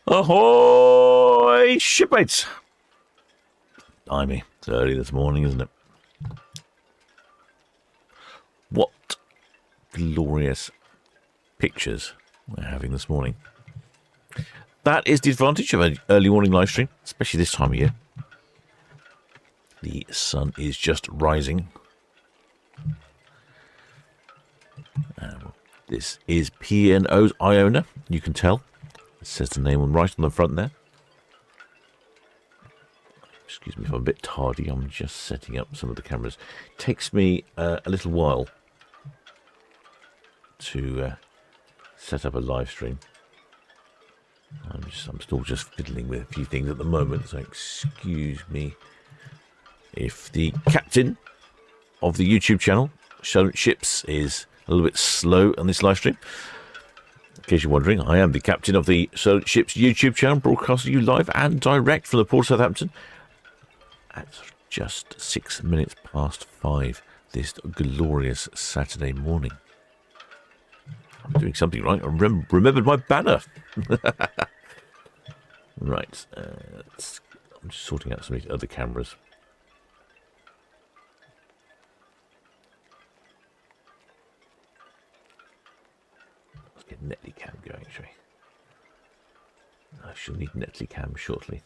Ahoy, shipmates! Blimey, it's early this morning, isn't it? What glorious pictures we're having this morning. That is the advantage of an early morning live stream, especially this time of year. The sun is just rising. This is P&O's Iona, you can tell. It says the name right on the front there. Excuse me if I'm a bit tardy. I'm just setting up some of the cameras. It takes me a little while to set up a live stream. I'm still just fiddling with a few things at the moment, so excuse me if the captain of the YouTube channel, Solent Ships, is a little bit slow on this live stream. In case you're wondering, I am the captain of the Solent Ships YouTube channel, broadcasting you live and direct from the port of Southampton at just 6 minutes past 5 this glorious Saturday morning. I'm doing something right. I remembered my banner. Right. I'm just sorting out some of these other cameras. Let's get Netley Cam going, shall we? I shall need Netley Cam shortly.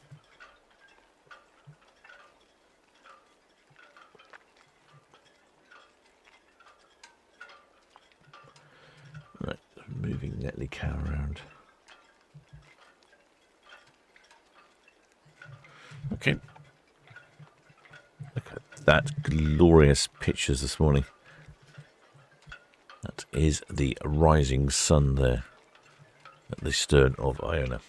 Right, moving Netley Cam around. Okay. Look at that glorious pictures this morning. That is the rising sun there at the stern of Iona.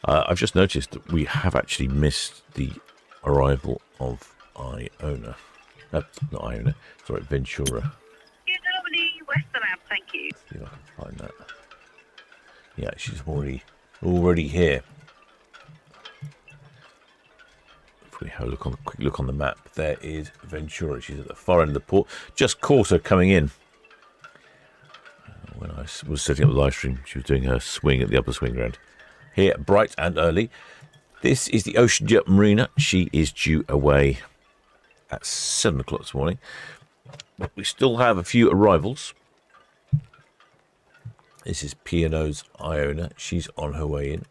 I've just noticed that we have actually missed the arrival of Iona. Not Iona, sorry, Ventura. Westerland, thank you. See if I can find that. Yeah, she's already here. quickly have a quick look on the map. There is Ventura. She's at the far end of the port. Just caught her coming in. When I was setting up the live stream, she was doing her swing at the upper swing ground. Here, bright and early. This is the Ocean Jet Marina. She is due away at 7 o'clock this morning. But we still have a few arrivals. This is P&O's Iona. She's on her way in.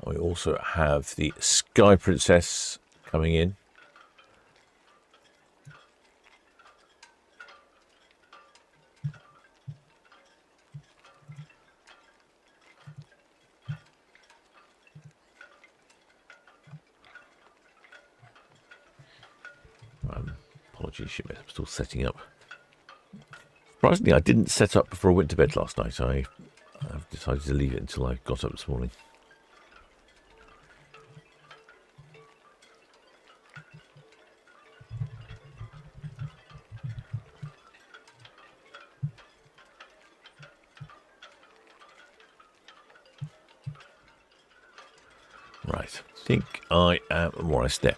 We also have the Sky Princess coming in. Apologies, shipmate, I'm still setting up. Surprisingly, I didn't set up before I went to bed last night. I've decided to leave it until I got up this morning. Right, I think I am more or less there.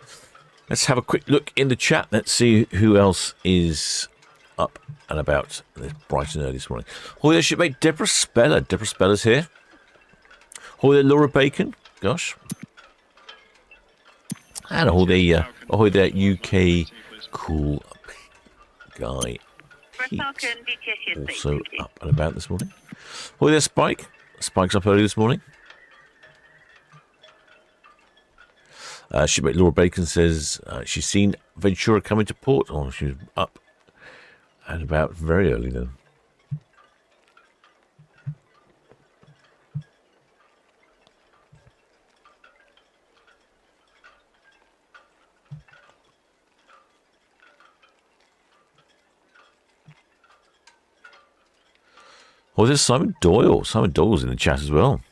Let's have a quick look in the chat. Let's see who else is up and about this bright and early this morning. Hi there, shipmate Deborah Speller. Deborah Speller's here. Hi there, Laura Bacon. Gosh. And hi there, UK cool guy. Pete, also up and about this morning. Hi there, Spike. Spike's up early this morning. Shipmate Laura Bacon says she's seen Ventura come into port. Oh, she was up and about very early then. Oh, there's Simon Doyle. Simon Doyle's in the chat as well.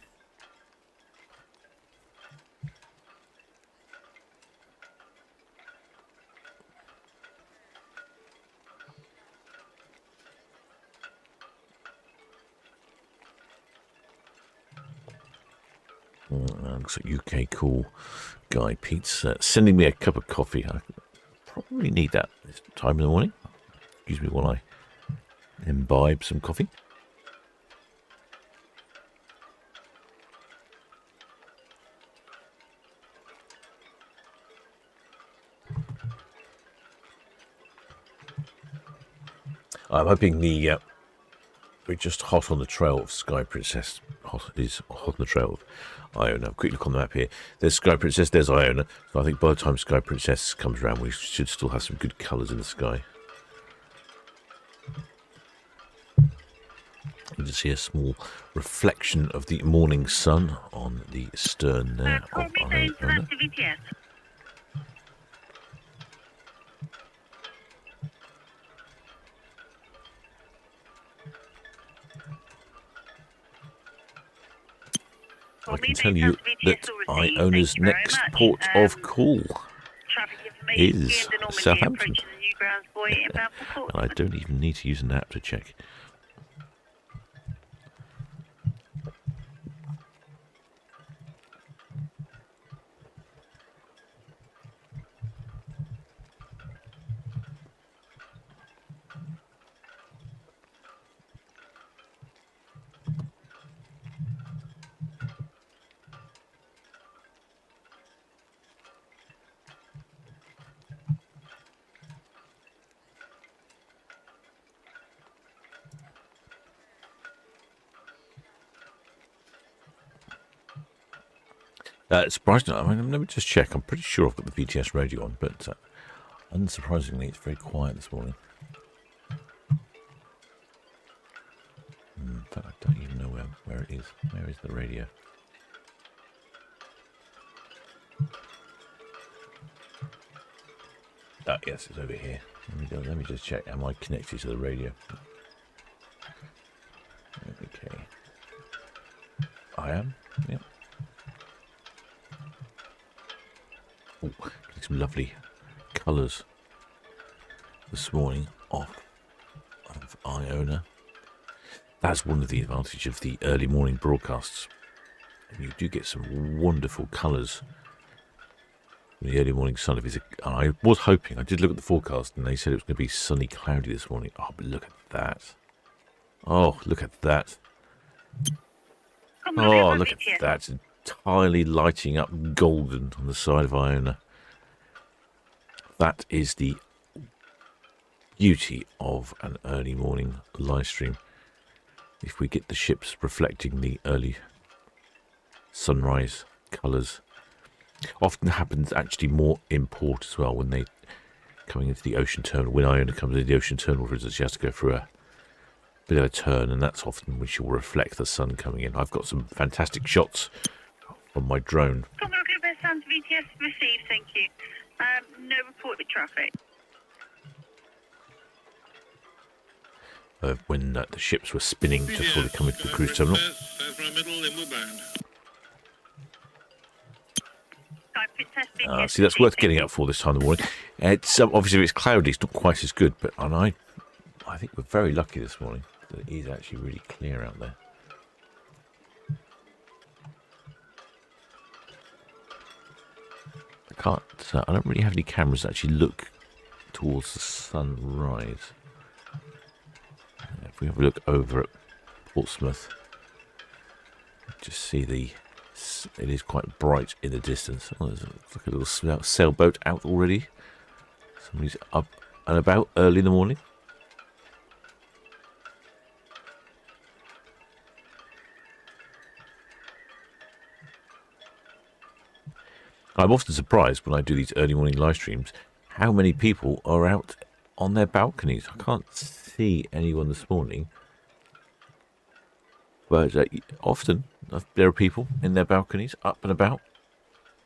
Looks like UK cool guy Pete's sending me a cup of coffee. I probably need that this time in the morning. Excuse me while I imbibe some coffee. I'm hoping we're just hot on the trail of Sky Princess. Is hot on the trail of Iona. Quick look on the map here. There's Sky Princess, there's Iona. So I think by the time Sky Princess comes around, we should still have some good colours in the sky. You can see a small reflection of the morning sun on the stern there of Iona. I can tell you that Iona's next port of call is Southampton. And I don't even need to use an app to check. Surprisingly, I mean, let me just check. I'm pretty sure I've got the VTS radio on, but unsurprisingly, it's very quiet this morning. In fact, I don't even know where it is. Where is the radio? Yes, it's over here. Let me just check. Am I connected to the radio? Okay. I am. Yep. Oh, getting some lovely colours this morning of Iona. That's one of the advantages of the early morning broadcasts. You do get some wonderful colours The early morning sun. If it's I was hoping. I did look at the forecast, and they said it was going to be sunny, cloudy this morning. Oh, but look at that! Oh, look at that! Oh, look at that! Entirely lighting up golden on the side of Iona. That is the beauty of an early morning live stream. If we get the ships reflecting the early sunrise colours. Often happens actually more in port as well when they coming into the ocean terminal. When Iona comes into the ocean terminal, for instance, she has to go through a bit of a turn, and that's often when she will reflect the sun coming in. I've got some fantastic shots on my drone. Sounds VTS received, thank you. No reported traffic. When the ships were spinning just before they come into the cruise terminal. See, that's worth getting up for this time of the morning. It's obviously if it's cloudy, it's not quite as good, but I think we're very lucky this morning that it is actually really clear out there. I don't really have any cameras that actually look towards the sunrise. If we have a look over at Portsmouth, just see it is quite bright in the distance. Oh, there's like a little sailboat out already. Somebody's up and about early in the morning. I'm often surprised when I do these early morning live streams how many people are out on their balconies. I can't see anyone this morning, but often there are people in their balconies up and about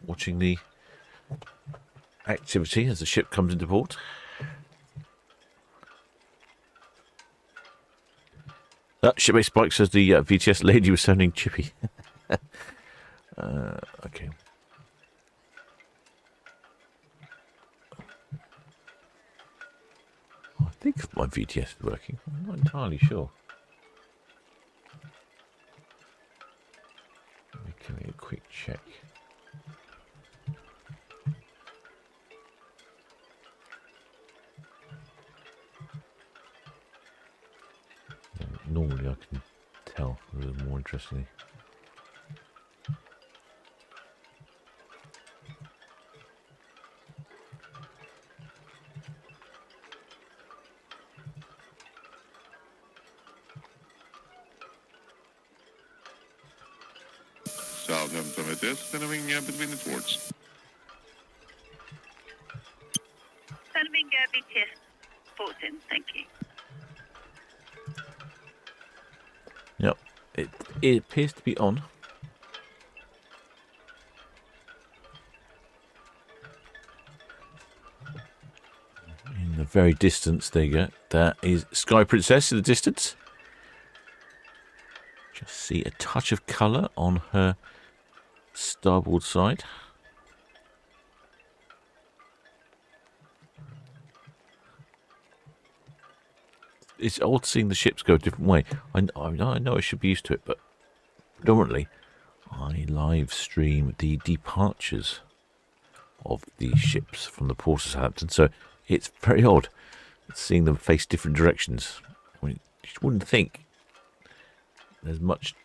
watching the activity as the ship comes into port. Shipmate Spike says the VTS lady was sounding chippy. Okay. I think my VTS is working. I'm not entirely sure. Let me give me a quick check. Normally I can tell a little more interestingly. Southampton it is, turning between the ports. Sending VTS ports in, thank you. Yep, it appears to be on. In the very distance, there you go. That is Sky Princess in the distance. Just see a touch of colour on her starboard side. It's odd seeing the ships go a different way. I know I should be used to it, but predominantly I live stream the departures of the ships from the port of Southampton, so it's very odd seeing them face different directions. I mean, you wouldn't think there's much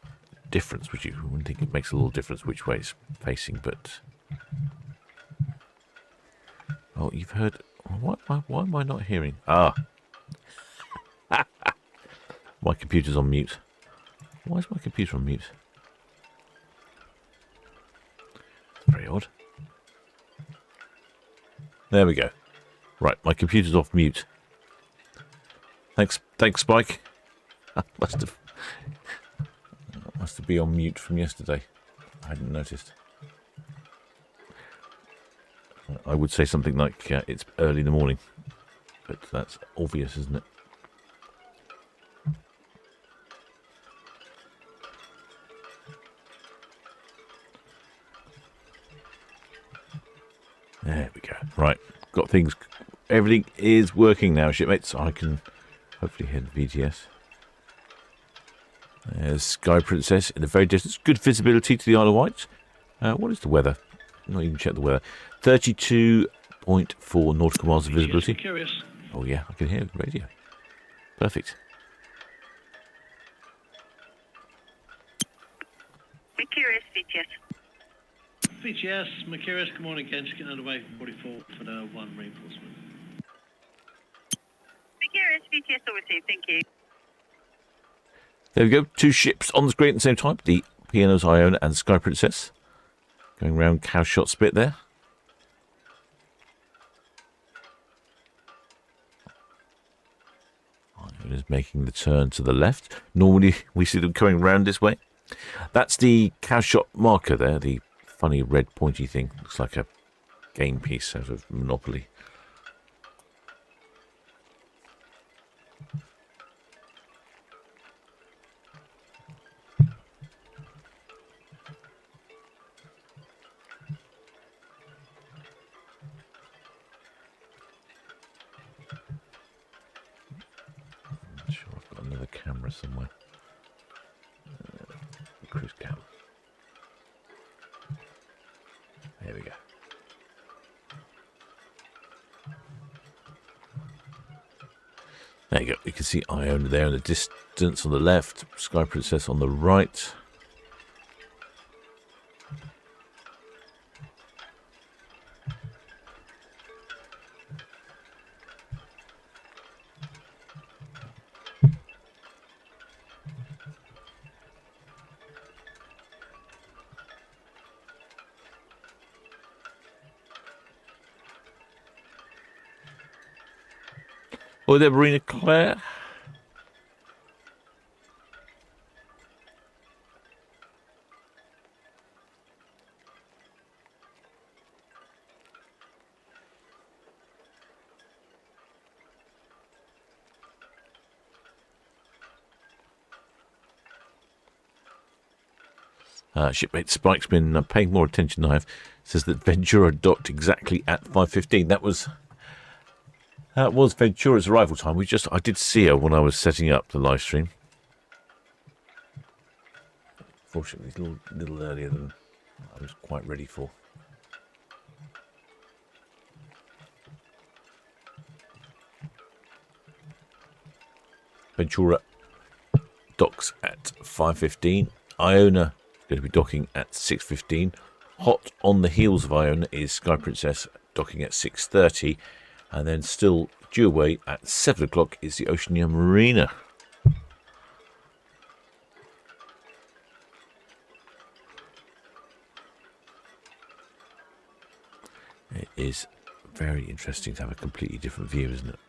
difference, would you? I wouldn't think it makes a little difference which way it's facing, but... Oh, you've heard... Why am I not hearing? Ah! My computer's on mute. Why is my computer on mute? Very odd. There we go. Right, my computer's off mute. Thanks, Spike. Must have been on mute from yesterday. I hadn't noticed. I would say something like it's early in the morning, but that's obvious, isn't it? There we go. Right, got things. Everything is working now, shipmates. I can hopefully head VTS. There's Sky Princess in the very distance. Good visibility to the Isle of Wight. What is the weather? not even check the weather. 32.4 nautical miles of visibility. Curious. Oh yeah, I can hear the radio. Perfect. Mercurius VTS. VTS, Mercurius, good morning again. Just getting underway from 44 for the 1 reinforcement. Mercurius VTS all received, thank you. There we go. 2 ships on the screen at the same time. The P&O's Iona and Sky Princess. Going round Cowshot Spit there. Iona's making the turn to the left. Normally we see them coming round this way. That's the Cowshot marker there, the funny red pointy thing. Looks like a game piece out of Monopoly. I'm sure I've got another camera somewhere. Cruise cam. There we go. There you go. You can see Iona there in the distance on the left, Sky Princess on the right. Oh, there, Marina Claire. Shipmate Spike's been paying more attention than I have. Says that Ventura docked exactly at 5:15. That was Ventura's arrival time. I did see her when I was setting up the live stream. Fortunately, it's a little earlier than I was quite ready for. Ventura docks at 5:15. Iona going to be docking at 6:15. Hot on the heels of Iona is Sky Princess docking at 6:30. And then still due away at 7 o'clock is the Oceania Marina. It is very interesting to have a completely different view, isn't it?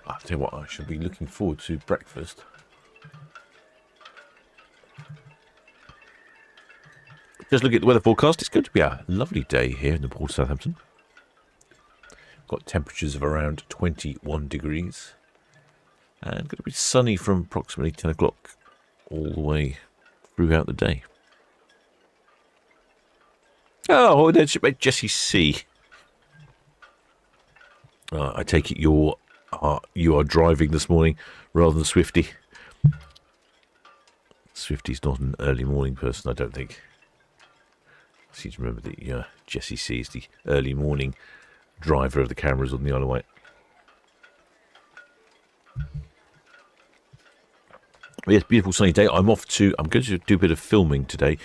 I'll tell you what, I should be looking forward to breakfast. Just look at the weather forecast. It's going to be a lovely day here in the port of Southampton. Got temperatures of around 21 degrees. And going to be sunny from approximately 10 o'clock all the way throughout the day. Oh, there's Jessie C. I take it you are driving this morning rather than Swifty. Swifty's not an early morning person, I don't think. I seem to remember that Jessie C is the early morning driver of the cameras on the Isle of Wight. Yes, beautiful sunny day. I'm going to do a bit of filming today.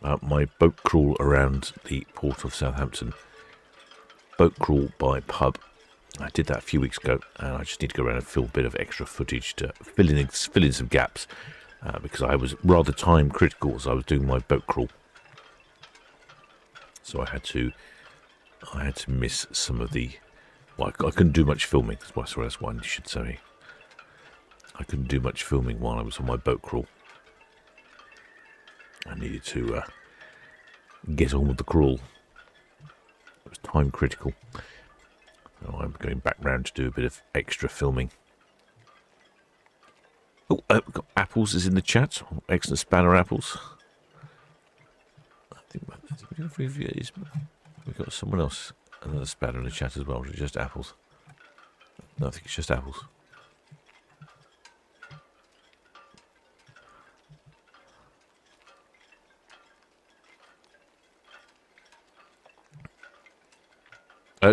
My boat crawl around the port of Southampton. Boat crawl by pub. I did that a few weeks ago, and I just need to go around and film a bit of extra footage to fill in some gaps, because I was rather time critical as I was doing my boat crawl. So I had to miss some of the. Well, I couldn't do much filming. That's why you should say. I couldn't do much filming while I was on my boat crawl. I needed to get on with the crawl. It was time critical. So I'm going back round to do a bit of extra filming. Oh, we've got Apples is in the chat. Oh, excellent spanner Apples. I think we've got someone else, another spanner in the chat as well. Or is it just Apples? No, I think it's just Apples.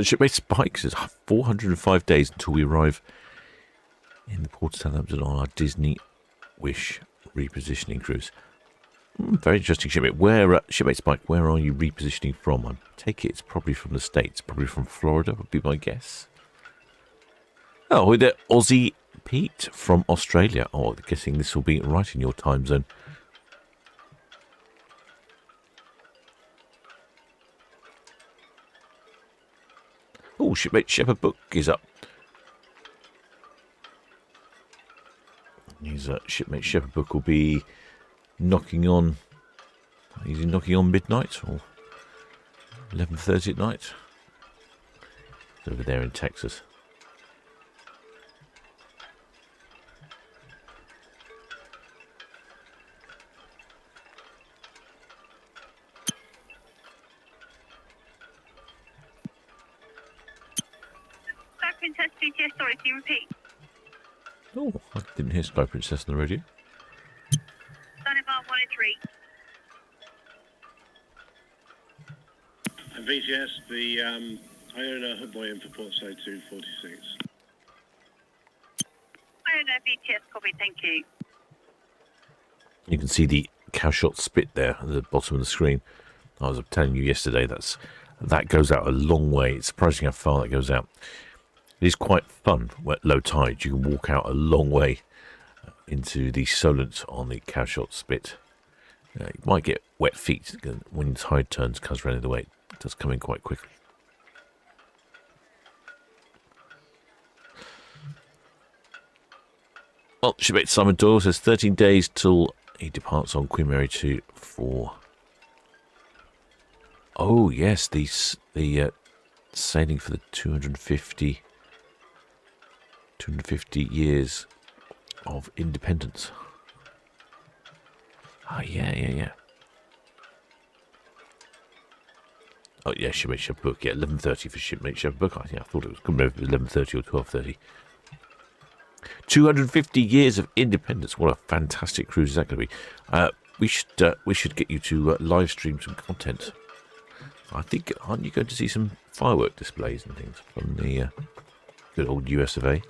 Shipmate Spike says 405 days until we arrive in the port of Southampton on our Disney Wish repositioning cruise. Very interesting, shipmate. Shipmate Spike, where are you repositioning from? I take it it's probably from the States, probably from Florida would be my guess. Oh, with the Aussie Pete from Australia. Oh, I'm guessing this will be right in your time zone. Oh, Shipmate Shepherd Book is up. His Shipmate Shepherd Book will be knocking on. Is he knocking on midnight or 11:30 at night? It's over there in Texas. Princess BTS, sorry, can you repeat? Oh, I didn't hear Sky Princess on the radio. Sunnybar 103. And VGS, I own a hook buoy in for Port Said 246. I don't know, BTS, copy, thank you. You can see the cowshot spit there at the bottom of the screen. I was telling you yesterday that goes out a long way. It's surprising how far that goes out. It is quite fun at low tide. You can walk out a long way into the Solent on the cowshot spit. You might get wet feet when the tide turns, comes around the way. It does come in quite quickly. Well, shipmate Simon Doyle says 13 days till he departs on Queen Mary 2 for... Oh, yes, the sailing for the 250 years of independence. Oh, yeah. Oh, yeah, Shipmate Shepherd Book. Yeah, 11:30 for Shipmate Shepherd Book. I thought it was coming over 11:30 or 12:30. 250 years of independence. What a fantastic cruise is that going to be? We should get you to live stream some content. I think, aren't you going to see some firework displays and things from the good old US of A?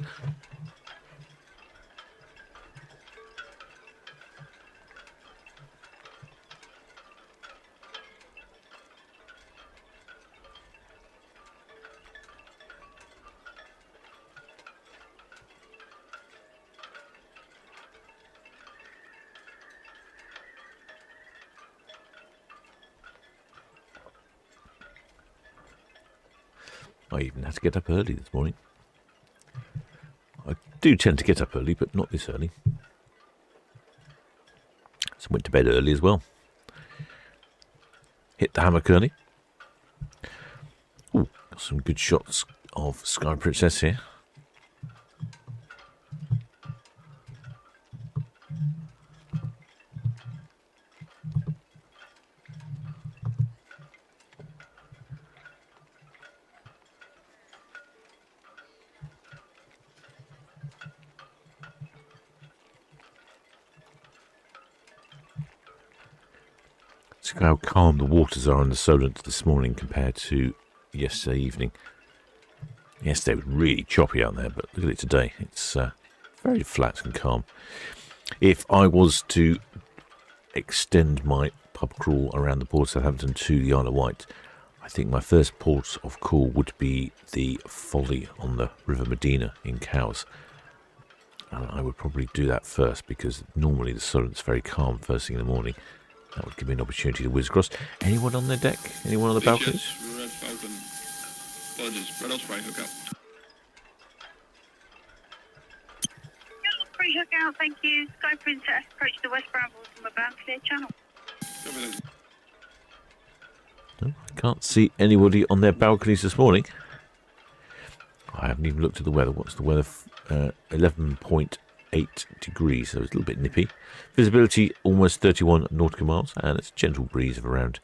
I even had to get up early this morning. I do tend to get up early, but not this early. So went to bed early as well. Hit the hammock early. Ooh, got some good shots of Sky Princess here. How calm the waters are in the Solent this morning compared to yesterday evening. Yesterday was really choppy out there, but look at it today. It's very flat and calm. If I was to extend my pub crawl around the port of Southampton to the Isle of Wight, I think my first port of call would be the Folly on the River Medina in Cowes. And I would probably do that first because normally the Solent's very calm first thing in the morning. That would give me an opportunity to whiz across. Anyone on the deck? Anyone on the balconies? Yes, Red Falcon. Apologies, Red Osprey, hook up. Free hook out, thank you. Sky Princess, approach the West Brambles from a bound clear channel. No, I can't see anybody on their balconies this morning. I haven't even looked at the weather. What's the weather? 11.8 8 degrees, so it's a little bit nippy. Visibility almost 31 nautical miles, and it's a gentle breeze of around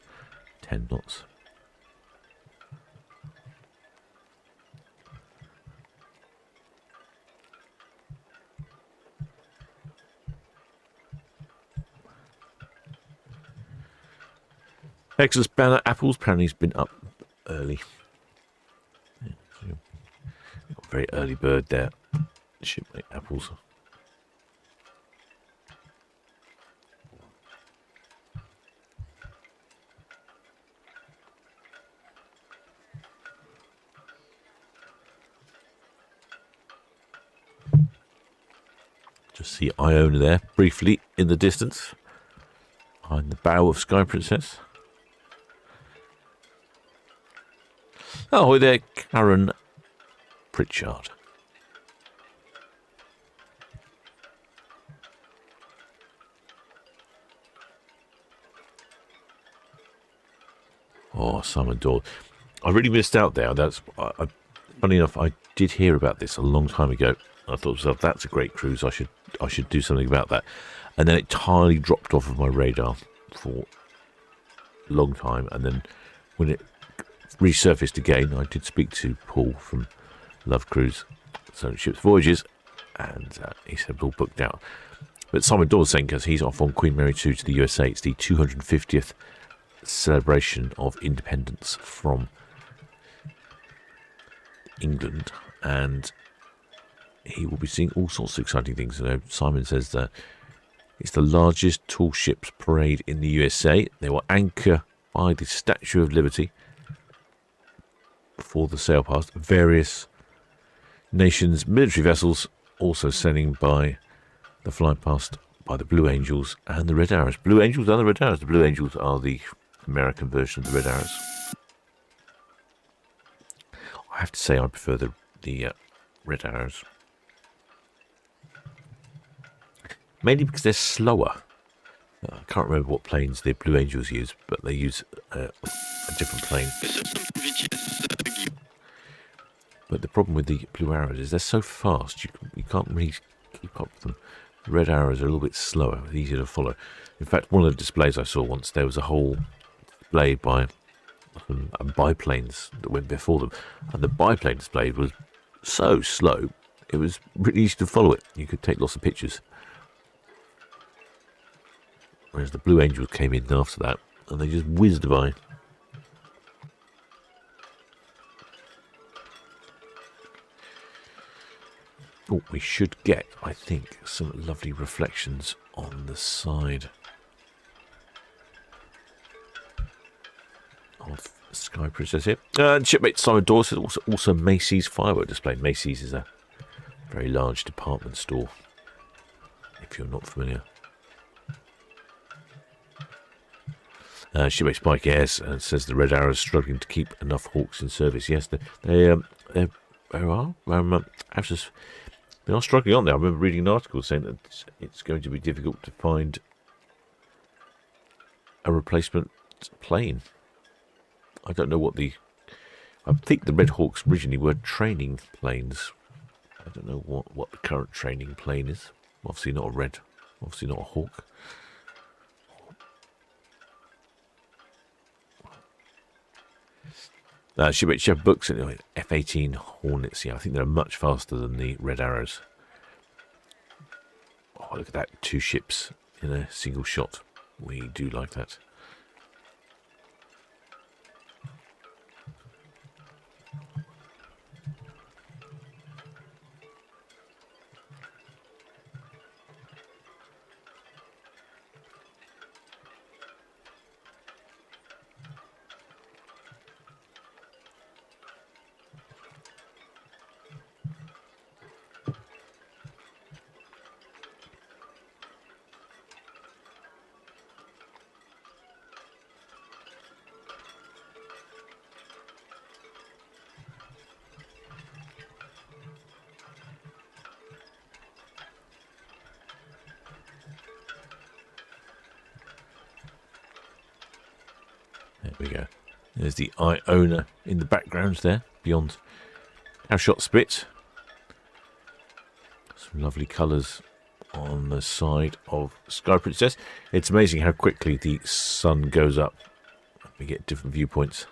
10 knots. Texas banner apples apparently has been up early. Yeah, so got a very early bird there. Shipmate apples. Just see Iona there briefly in the distance behind the bow of Sky Princess. Oh, hi there, Karen Pritchard. Oh, Simon Doyle. I really missed out there. Funny enough, I did hear about this a long time ago. I thought to myself, that's a great cruise. I should do something about that. And then it entirely dropped off of my radar for a long time. And then when it resurfaced again, I did speak to Paul from Love Cruise, Solent Ships Voyages, and he said it's all booked out. But Simon Doyle's saying, because he's off on Queen Mary 2 to the USA, it's the 250th celebration of independence from England, and he will be seeing all sorts of exciting things. So Simon says that it's the largest tall ships parade in the USA. They will anchor by the Statue of Liberty before the sail past. Various nations' military vessels also sailing by the fly past by the Blue Angels and the Red Arrows. Blue Angels and the Red Arrows. The Blue Angels are the American version of the Red Arrows. I have to say I prefer the Red Arrows. Mainly because they're slower. I can't remember what planes the Blue Angels use, but they use a different plane. But the problem with the Blue Arrows is they're so fast, you can't really keep up with them. The Red Arrows are a little bit slower, easier to follow. In fact, one of the displays I saw once, there was a whole display by biplanes that went before them. And the biplane display was so slow, it was really easy to follow it. You could take lots of pictures. Whereas the Blue Angels came in after that, and they just whizzed by. Oh, we should get, I think, some lovely reflections on the side of Sky Princess here. And shipmate Simon Dawson, also Macy's firework display. Macy's is a very large department store, if you're not familiar. Shipmate Spike Airs says the Red Arrow is struggling to keep enough Hawks in service. Yes, they are struggling, aren't they? I remember reading an article saying that it's going to be difficult to find a replacement plane. I don't know I think the Red Hawks originally were training planes. I don't know what the current training plane is. Obviously not a Red, obviously not a Hawk. Shipmate Chef books F-18 Hornets. Yeah, I think they're much faster than the Red Arrows. Oh, look at that. 2 ships in a single shot. We do like that. There we go. There's the Iona in the background there, beyond our shot spit. Some lovely colours on the side of Sky Princess. It's amazing how quickly the sun goes up. We get different viewpoints.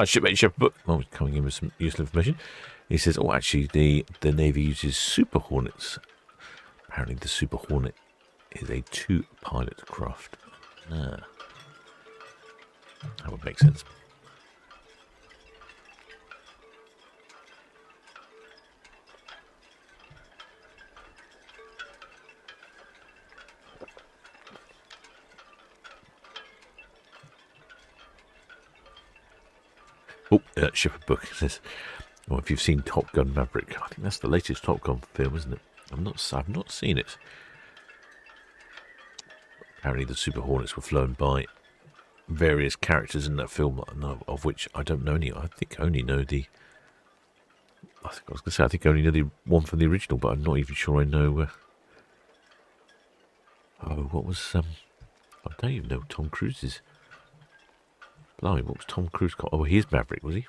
Shipmate Shepherd Book. Oh, coming in with some useful information. He says, oh, actually, the Navy uses Super Hornets. Apparently, the Super Hornet is a 2-pilot craft. That would make sense. Oh, Shepherd Book says, well, if you've seen Top Gun Maverick, I think that's the latest Top Gun film, isn't it? I've not seen it. Apparently the Super Hornets were flown by various characters in that film, of which I don't know any. I think I only know the... I think I only know the one from the original, but I'm not even sure I know... what was... I don't even know Tom Cruise's... Blimey, what was Tom Cruise called? Oh, he's Maverick, was he?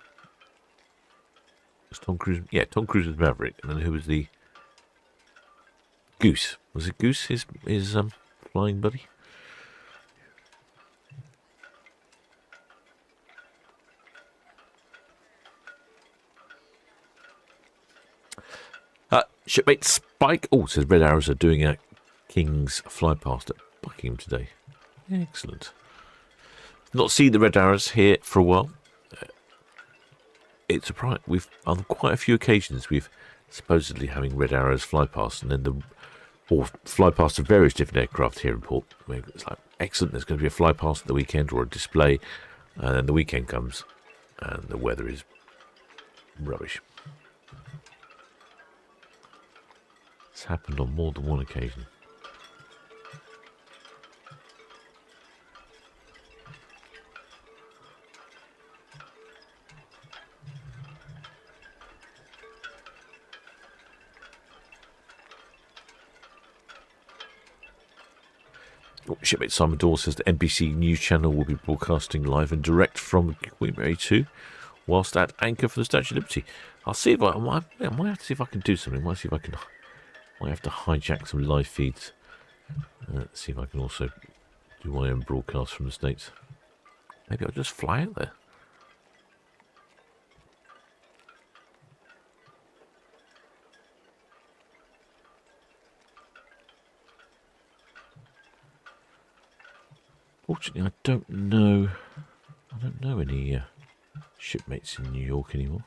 Was Tom Cruise? Yeah, Tom Cruise was Maverick. And then who was the... Goose. Was it Goose, his flying buddy? Shipmate Spike. Oh, says Red Arrows are doing a King's fly past at Buckingham today. Excellent. Not seen the Red Arrows here for a while. It's surprising. We've on quite a few occasions we've supposedly having Red Arrows fly past, and then or fly past of various different aircraft here in port. It's like excellent. There's going to be a fly past at the weekend or a display, and then the weekend comes, and the weather is rubbish. It's happened on more than one occasion. Shipmate Simon Dawes says the NBC News Channel will be broadcasting live and direct from Queen Mary 2 whilst at anchor for the Statue of Liberty. I'll see if I might have to see if I can do something. Might have to hijack some live feeds. See if I can also do my own broadcast from the States. Maybe I'll just fly out there. Fortunately, I don't know any shipmates in New York anymore.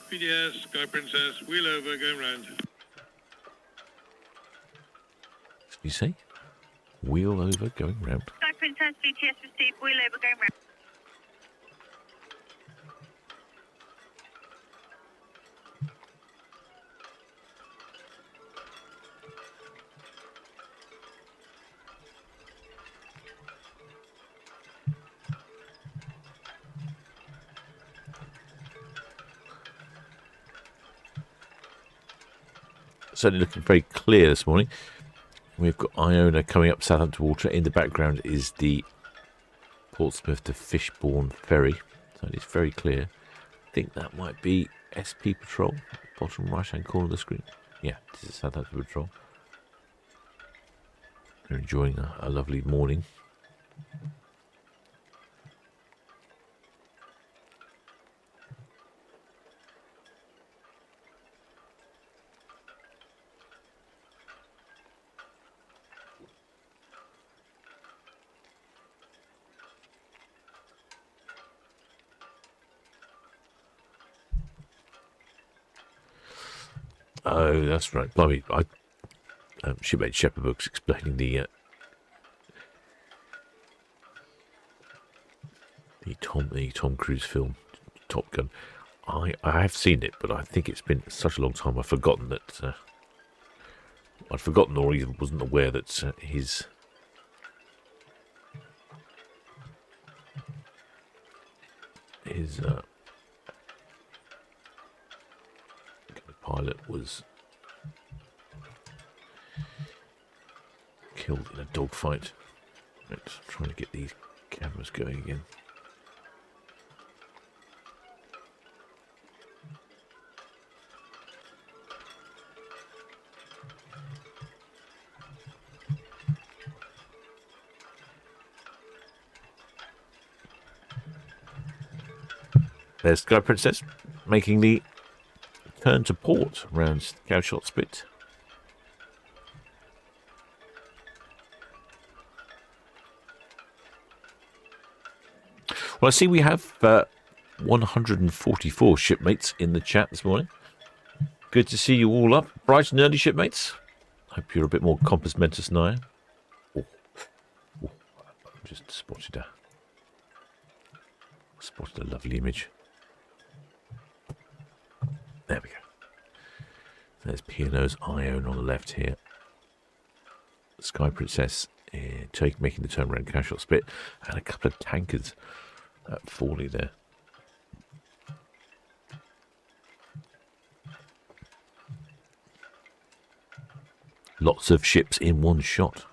PDS, Sky Princess, wheel over, going round. Did you say? Wheel over, going round. Sky Princess, VTS received, wheel over, going round. Certainly looking very clear this morning. We've got Iona coming up Southampton water. In the background is the Portsmouth to Fishbourne ferry. So it's very clear. I think that might be SP Patrol. bottom right-hand corner of the screen. Yeah, this is Southampton Patrol. We're enjoying a lovely morning. Oh, that's right. Blimey, Shipmate Shepherd books explaining the Tom Cruise film, Top Gun. I have seen it, but I think it's been such a long time I've forgotten that. I'd forgotten or even wasn't aware that his pilot was killed in a dogfight. Let's try to get these cameras going again. There's Sky Princess making the turn to port around Cowshot Spit. Well, I see we have 144 shipmates in the chat this morning. Good to see you all up. Bright and early, shipmates. Hope you're a bit more compass mentis than I am. Oh, just spotted a lovely image. There we go. There's P&O's Ione on the left here. Sky Princess making the turn around Cowshot Spit, and a couple of tankers at Forley there. Lots of ships in one shot.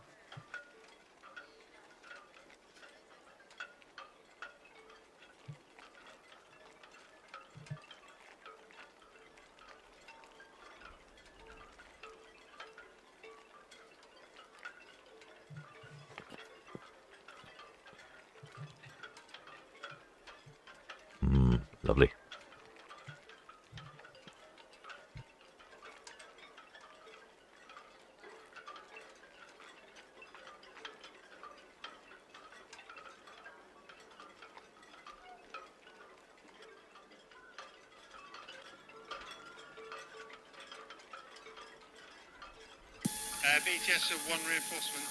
Lovely. BTS of 1 reinforcement.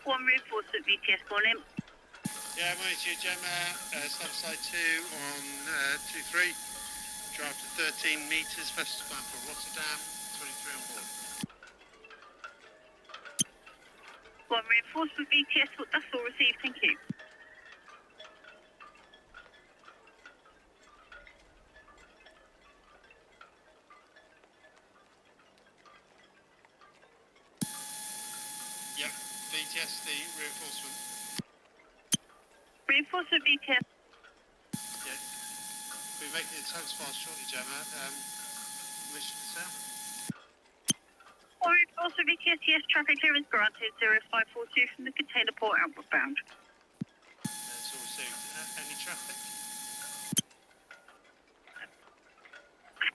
1 reinforcement, BTS calling. Yeah, I'm on to you, Gemma. Start side 2 on 2-3. Drive to 13 metres, vessel bound for Rotterdam, 23 on board. 1 reinforcement, BTS, that's all received, thank you. Yep, BTS, the reinforcement. Reinforcement, BTS. Yeah. We'll be making the transfers shortly, Gemma. Permission to sail? 1 reinforcement, BTS, yes, traffic clearance granted, 0542 from the container port outward bound. It's all received. Any traffic?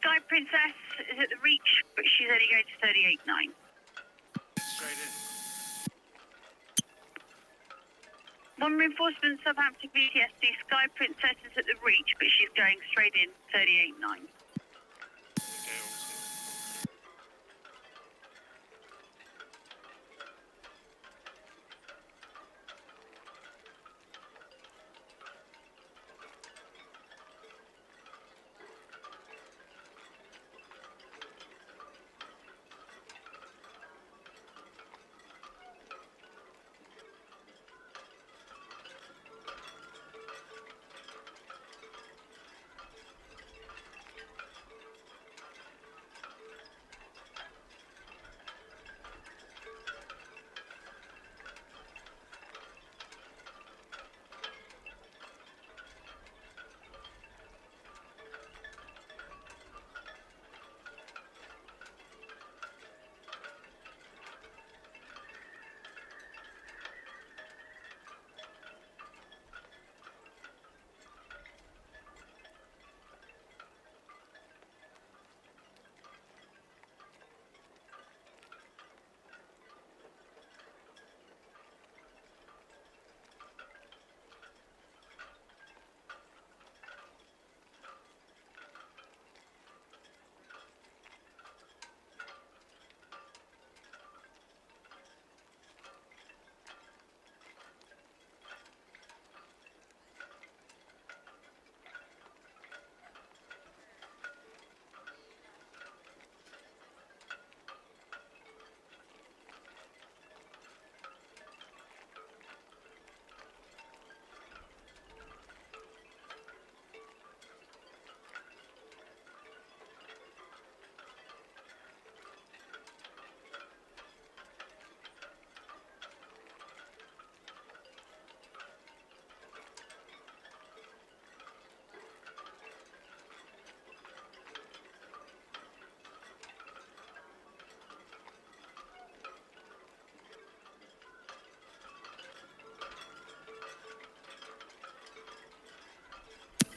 Sky Princess is at the reach, but she's only going to 38.9. Straight in. 1 reinforcement, Southampton BTS, the Sky Princess is at the reach, but she's going straight in, 38.9. Okay, all received.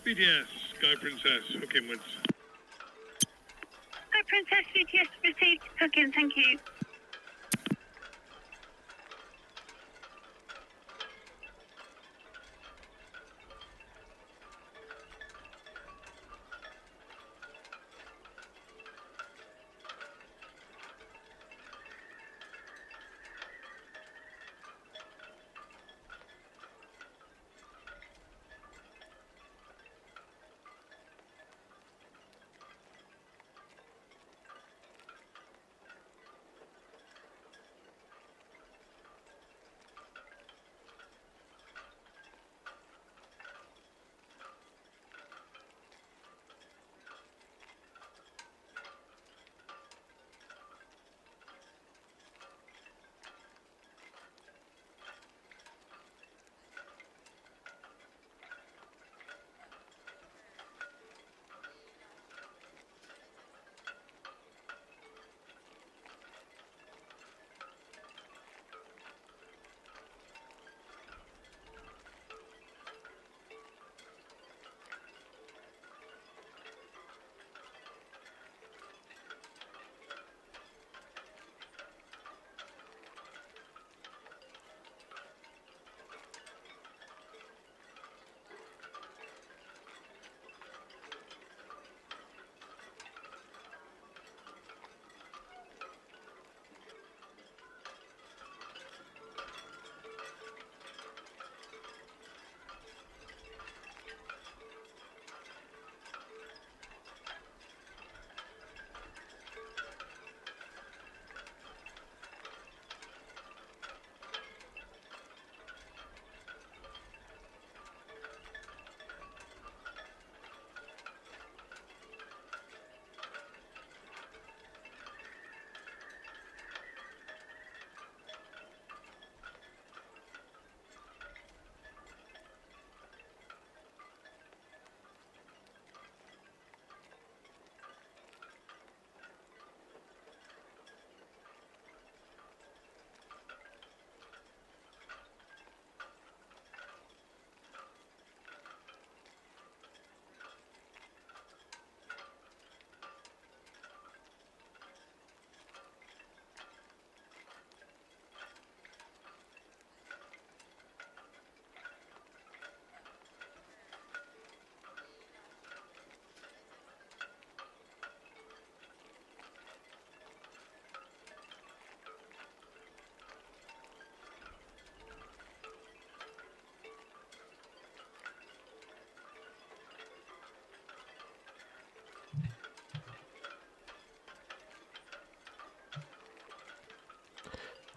BTS, Sky Princess, hook inwards. Sky Princess VTS received. Hook in, thank you.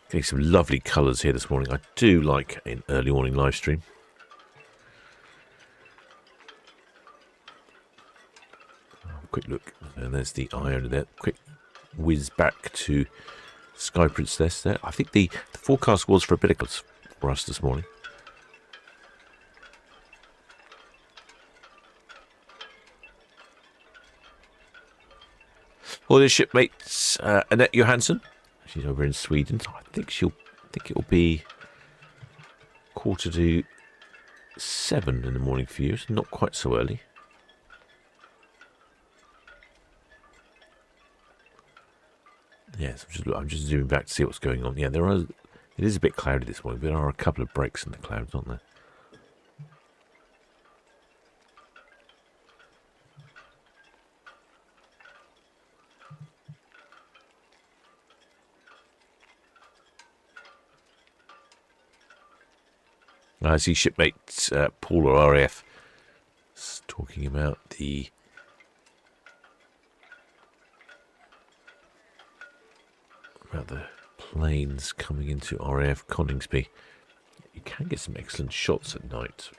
Getting some lovely colours here this morning. I do like an early morning live stream. Quick look, and there's the eye over there. Quick whiz back to Sky Princess there. I think the forecast was for a bit of colours for us this morning. Well, there's shipmate Annette Johansson. She's over in Sweden. I think it'll be 6:45 in the morning for you. It's not quite so early. Yes, I'm just zooming back to see what's going on. Yeah, it is a bit cloudy this morning, but there are a couple of breaks in the clouds, aren't there? I see shipmate Paul or RAF talking about the planes coming into RAF Coningsby. You can get some excellent shots at night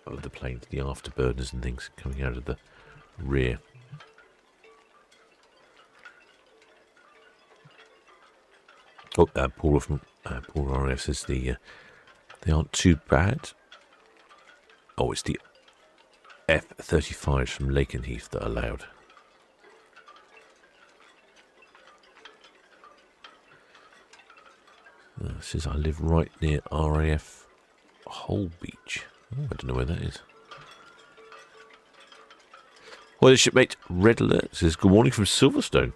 of the planes, the afterburners and things coming out of the rear. Oh, Paul from Paul RAF says they aren't too bad. Oh, it's the F-35s from Lakenheath that are loud. It says I live right near RAF Holbeach. Oh, I don't know where that is. Well, the shipmate Red Alert says, good morning from Silverstone.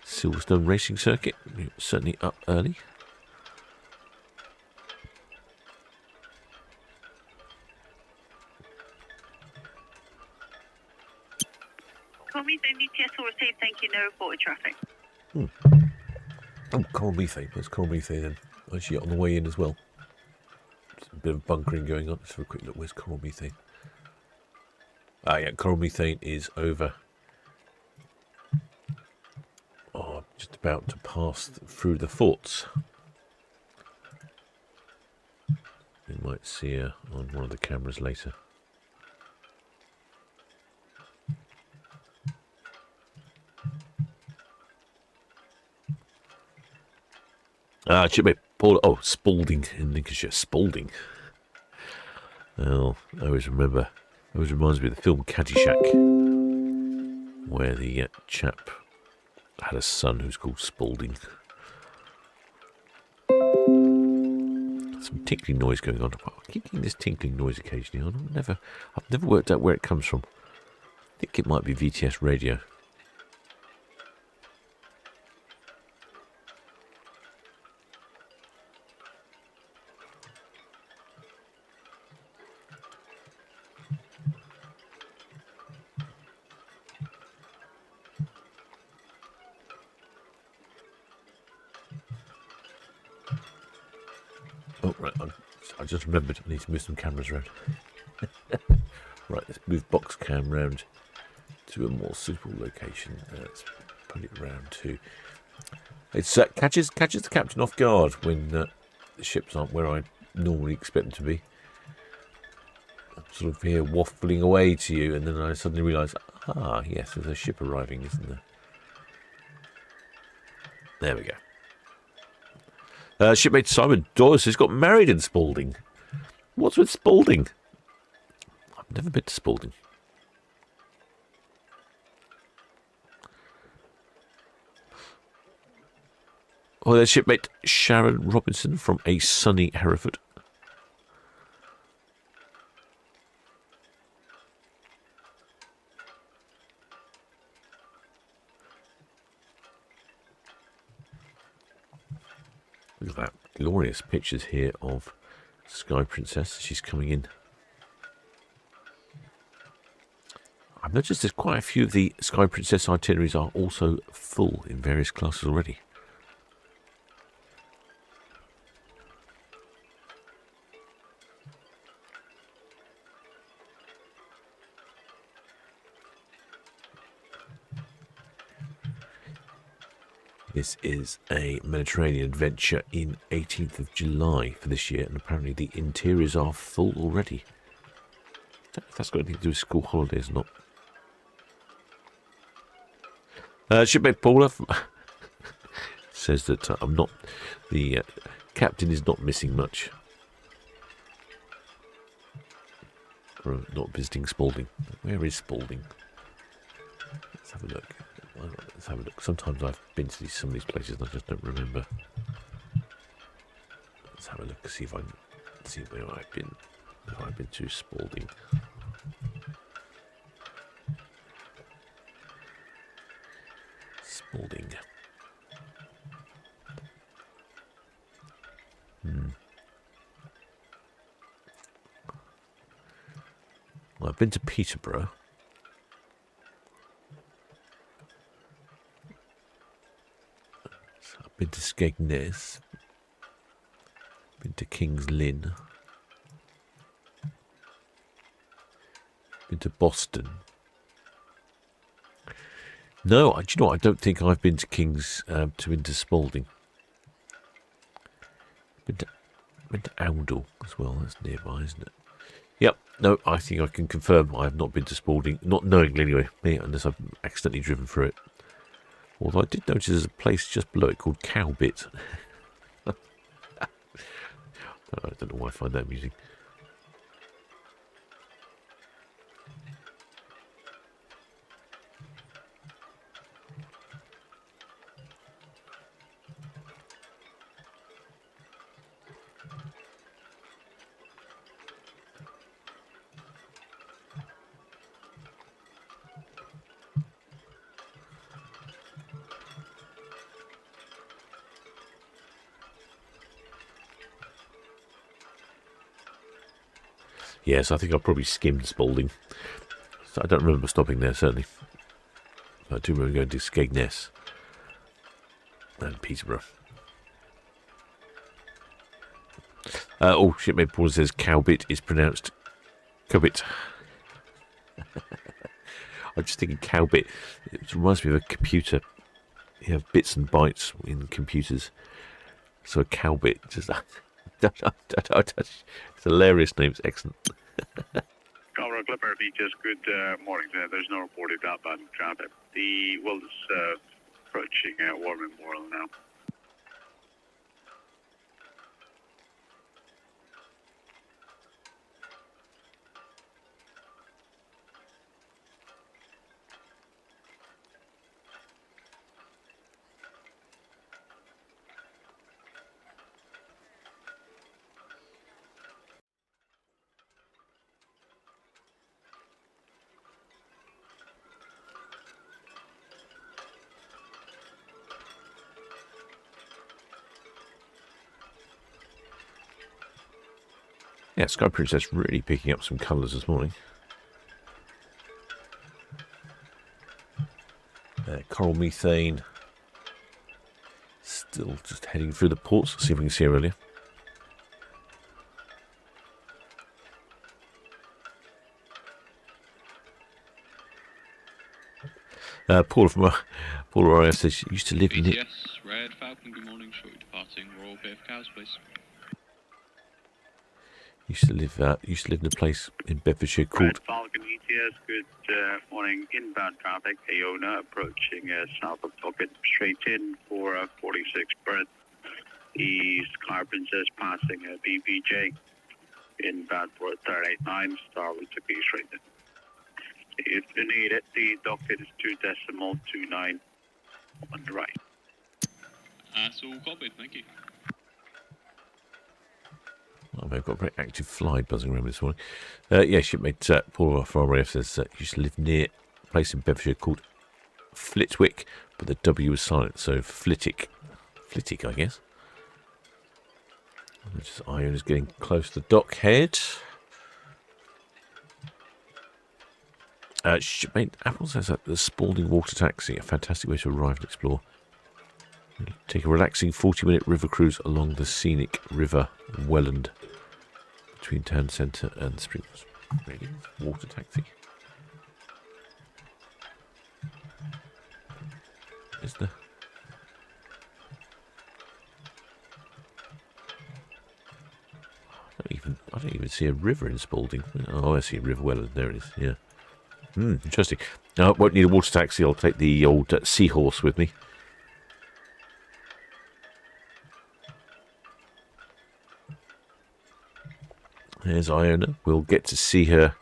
Silverstone Racing Circuit, certainly up early. Call me phone VTS will receive. Thank you. No reported traffic. Oh, coral methane. There's coral methane then. Actually, on the way in as well. There's a bit of bunkering going on. Let's have a quick look. Where's coral methane? Ah, yeah, coral methane is over. Oh, just about to pass through the forts. You might see her on one of the cameras later. Shipmate Paul. Oh, Spalding in Lincolnshire. Spalding. Well, I always remember. Always reminds me of the film Caddyshack, where the chap had a son who's called Spalding. Some tinkling noise going on. I keep getting this tinkling noise occasionally. I've never worked out where it comes from. I think it might be VTS radio. Oh, right. I just remembered I need to move some cameras around. Right, let's move box cam round to a more suitable location. Let's put it round to... It catches the captain off guard when the ships aren't where I normally expect them to be. I'm sort of here waffling away to you, and then I suddenly realise, yes, there's a ship arriving, isn't there? There we go. Shipmate Simon Doyle has got married in Spalding. What's with Spalding? I've never been to Spalding. Oh, there's shipmate Sharon Robinson from a sunny Hereford. Look at that. Glorious pictures here of Sky Princess. She's coming in. I've noticed there's quite a few of the Sky Princess itineraries are also full in various classes already. This is a Mediterranean adventure in 18th of July for this year, and apparently the interiors are full already. I don't know if that's got anything to do with school holidays or not. Shipmate Paula says that I'm not... The captain is not missing much for not visiting Spalding. Where is Spalding? Let's have a look. Let's have a look. Sometimes I've been to some of these places and I just don't remember. Let's have a look, see if I can see where I've been. If I've been to Spalding. Spalding. Well, I've been to Peterborough. Been to Skegness, been to King's Lynn, been to Boston. No, do you know what? I don't think I've been to King's, into Spalding. Been to Oundle as well. That's nearby, isn't it? Yep. No, I think I can confirm I have not been to Spalding, not knowingly anyway, unless I've accidentally driven through it. Although I did notice there's a place just below it called Cowbit. I don't know why I find that amusing. Yes, I think I probably skimmed Spalding. So I don't remember stopping there, certainly. I do remember going to Skegness and Peterborough. Oh, shipmate Paul says Cowbit is pronounced Cowbit. I'm just thinking Cowbit. It reminds me of a computer. You have bits and bytes in computers. So a Cowbit, just it's a hilarious name. It's excellent. Colorado Clipper Beaches, good morning. There's no reported outbound traffic. The Will is approaching Warren Memorial now. Yeah, Sky Princess really picking up some colours this morning. Coral methane. Still just heading through the ports. See if we can see her earlier. Paul from Paul Roy says she used to live in it. Yes, Red Falcon, good morning. Shortly departing Royal Bay of Cows, please. Used to live in a place in Bedfordshire called. Red Falcon ETS, good morning. Inbound traffic, Iona approaching south of Pocket, straight in for 46 Brent. The Sky Princess passing BBJ. Inbound for 389, Starwood to be straight in. If you need it, the docket is 2.29 on the right. That's all copied, thank you. Oh, they've got a very active fly buzzing around this morning. Yeah, shipmate Paul from RAF says used to live near a place in Bedfordshire called Flitwick, but the W was silent, so Flitwick. Flitwick, I guess. Iona's getting close to the dock head. Shipmate Apple says that the Spalding water taxi, a fantastic way to arrive and explore. Take a relaxing 40-minute river cruise along the scenic River Welland between town centre and Springs. Really? Water taxi? Is there? I don't even see a river in Spalding. Oh, I see River Welland. There it is. Yeah. Interesting. I won't need a water taxi. I'll take the old seahorse with me. There's Iona. We'll get to see her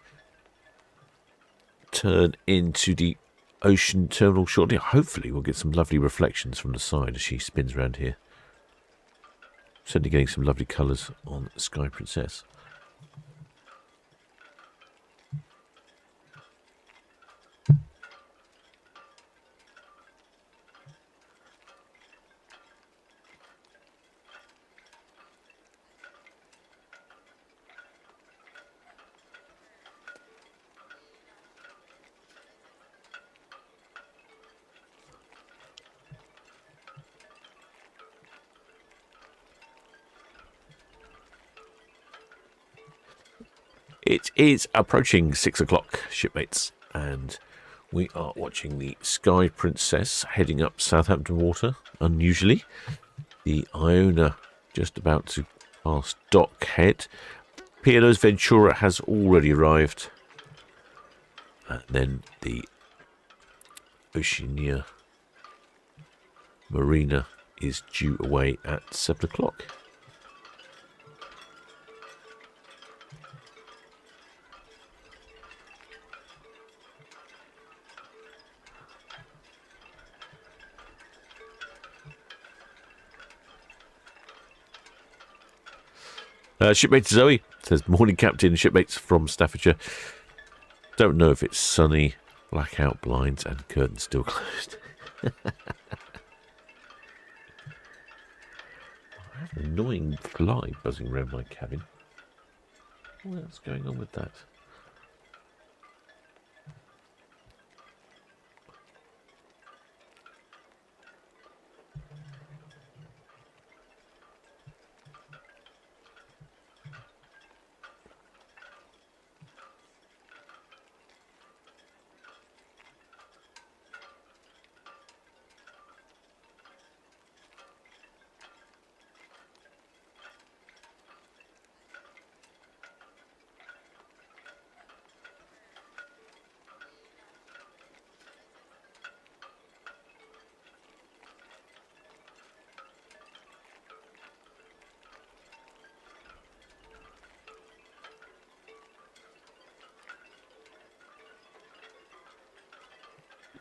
turn into the ocean terminal shortly. Hopefully we'll get some lovely reflections from the side as she spins around here. Certainly getting some lovely colours on Sky Princess. It is approaching 6 o'clock, shipmates, and we are watching the Sky Princess heading up Southampton water, unusually. The Iona just about to pass dock head. P&O's Ventura has already arrived. And then the Oceania Marina is due away at 7 o'clock. Shipmate Zoe says, morning captain, shipmates from Staffordshire. Don't know if it's sunny, blackout blinds and curtains still closed. I have an annoying fly buzzing around my cabin. What's going on with that?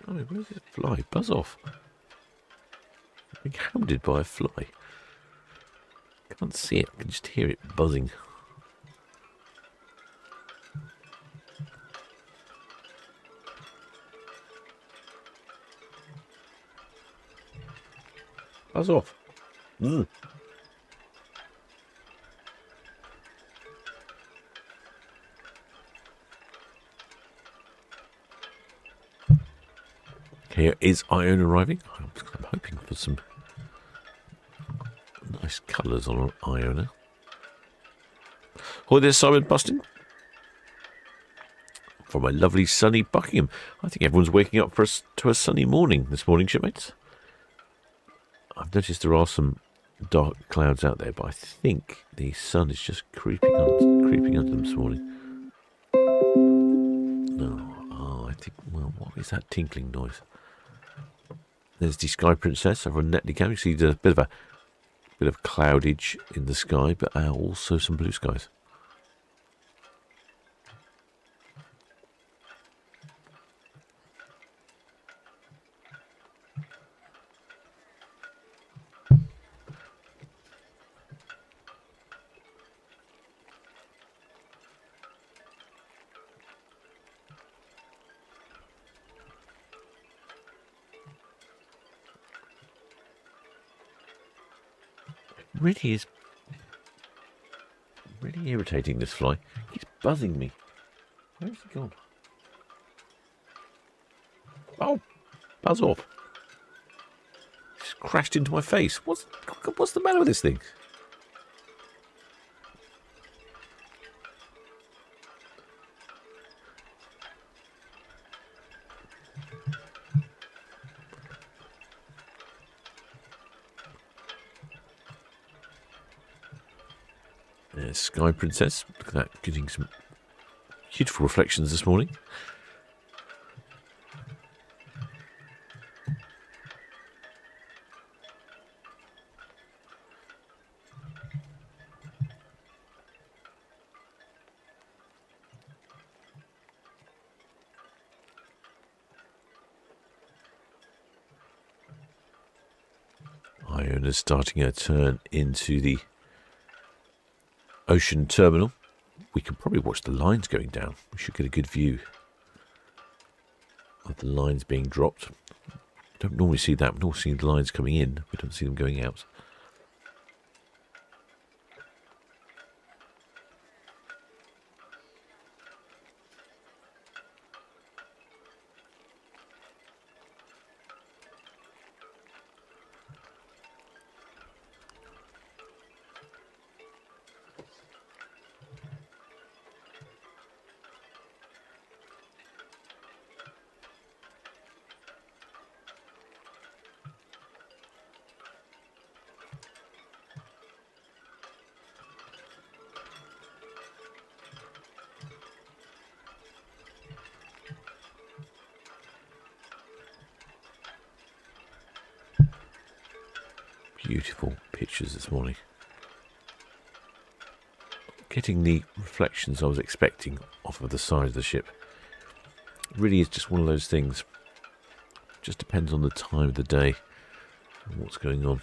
Oh, where's this fly? Buzz off. I'm being hounded by a fly. Can't see it, I can just hear it buzzing. Buzz off. Mm. Here is Iona arriving. I'm hoping for some nice colours on Iona. Hi there, Simon Buston. From a lovely sunny Buckingham. I think everyone's waking up to a sunny morning this morning, shipmates. I've noticed there are some dark clouds out there, but I think the sun is just creeping under them this morning. No, I think, well, what is that tinkling noise? There's the Sky Princess over on Netley Cam. You see a bit of cloudage in the sky, but also some blue skies. Really is really irritating, this fly. He's buzzing me. Where's he gone? Oh, buzz off. He's crashed into my face. What's the matter with this thing? There's Sky Princess. Look at that, getting some beautiful reflections this morning. Iona's starting her turn into the ocean terminal. We can probably watch the lines going down. We should get a good view of the lines being dropped. Don't normally see that. We normally see the lines coming in. We don't see them going out. Beautiful pictures this morning. Getting the reflections I was expecting off of the side of the ship. It really is just one of those things. Just depends on the time of the day and what's going on.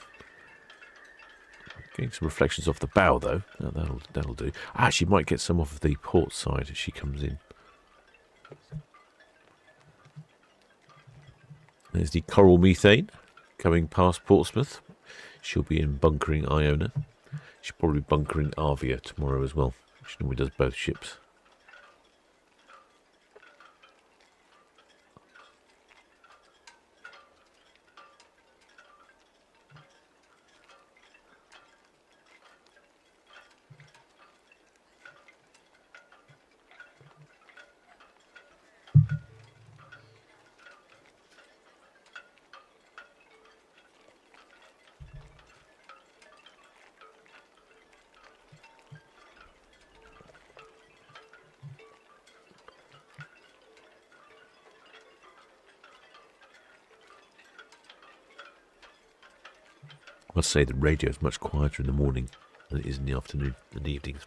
Getting some reflections off the bow though. That'll do. She might get some off of the port side as she comes in. There's the Coral Methane coming past Portsmouth. She'll be in bunkering Iona. She'll probably be bunkering Avia tomorrow as well. She normally does both ships. I must say the radio is much quieter in the morning than it is in the afternoon and evenings.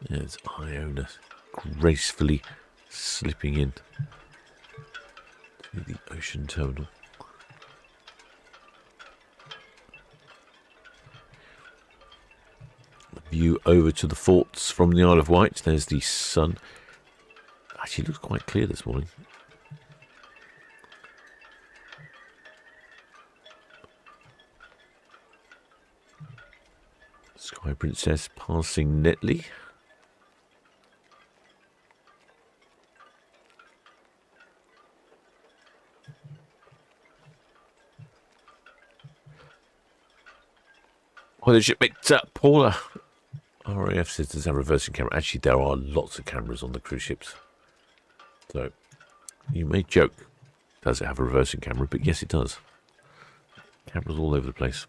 There's Iona gracefully slipping in to the ocean terminal. The view over to the forts from the Isle of Wight. There's the sun. Actually, looks quite clear this morning. Sky Princess passing Netley. Oh, the shipmate Paula. RAF says there's a reversing camera. Actually, there are lots of cameras on the cruise ships. So, you may joke, does it have a reversing camera? But yes, it does. Cameras all over the place.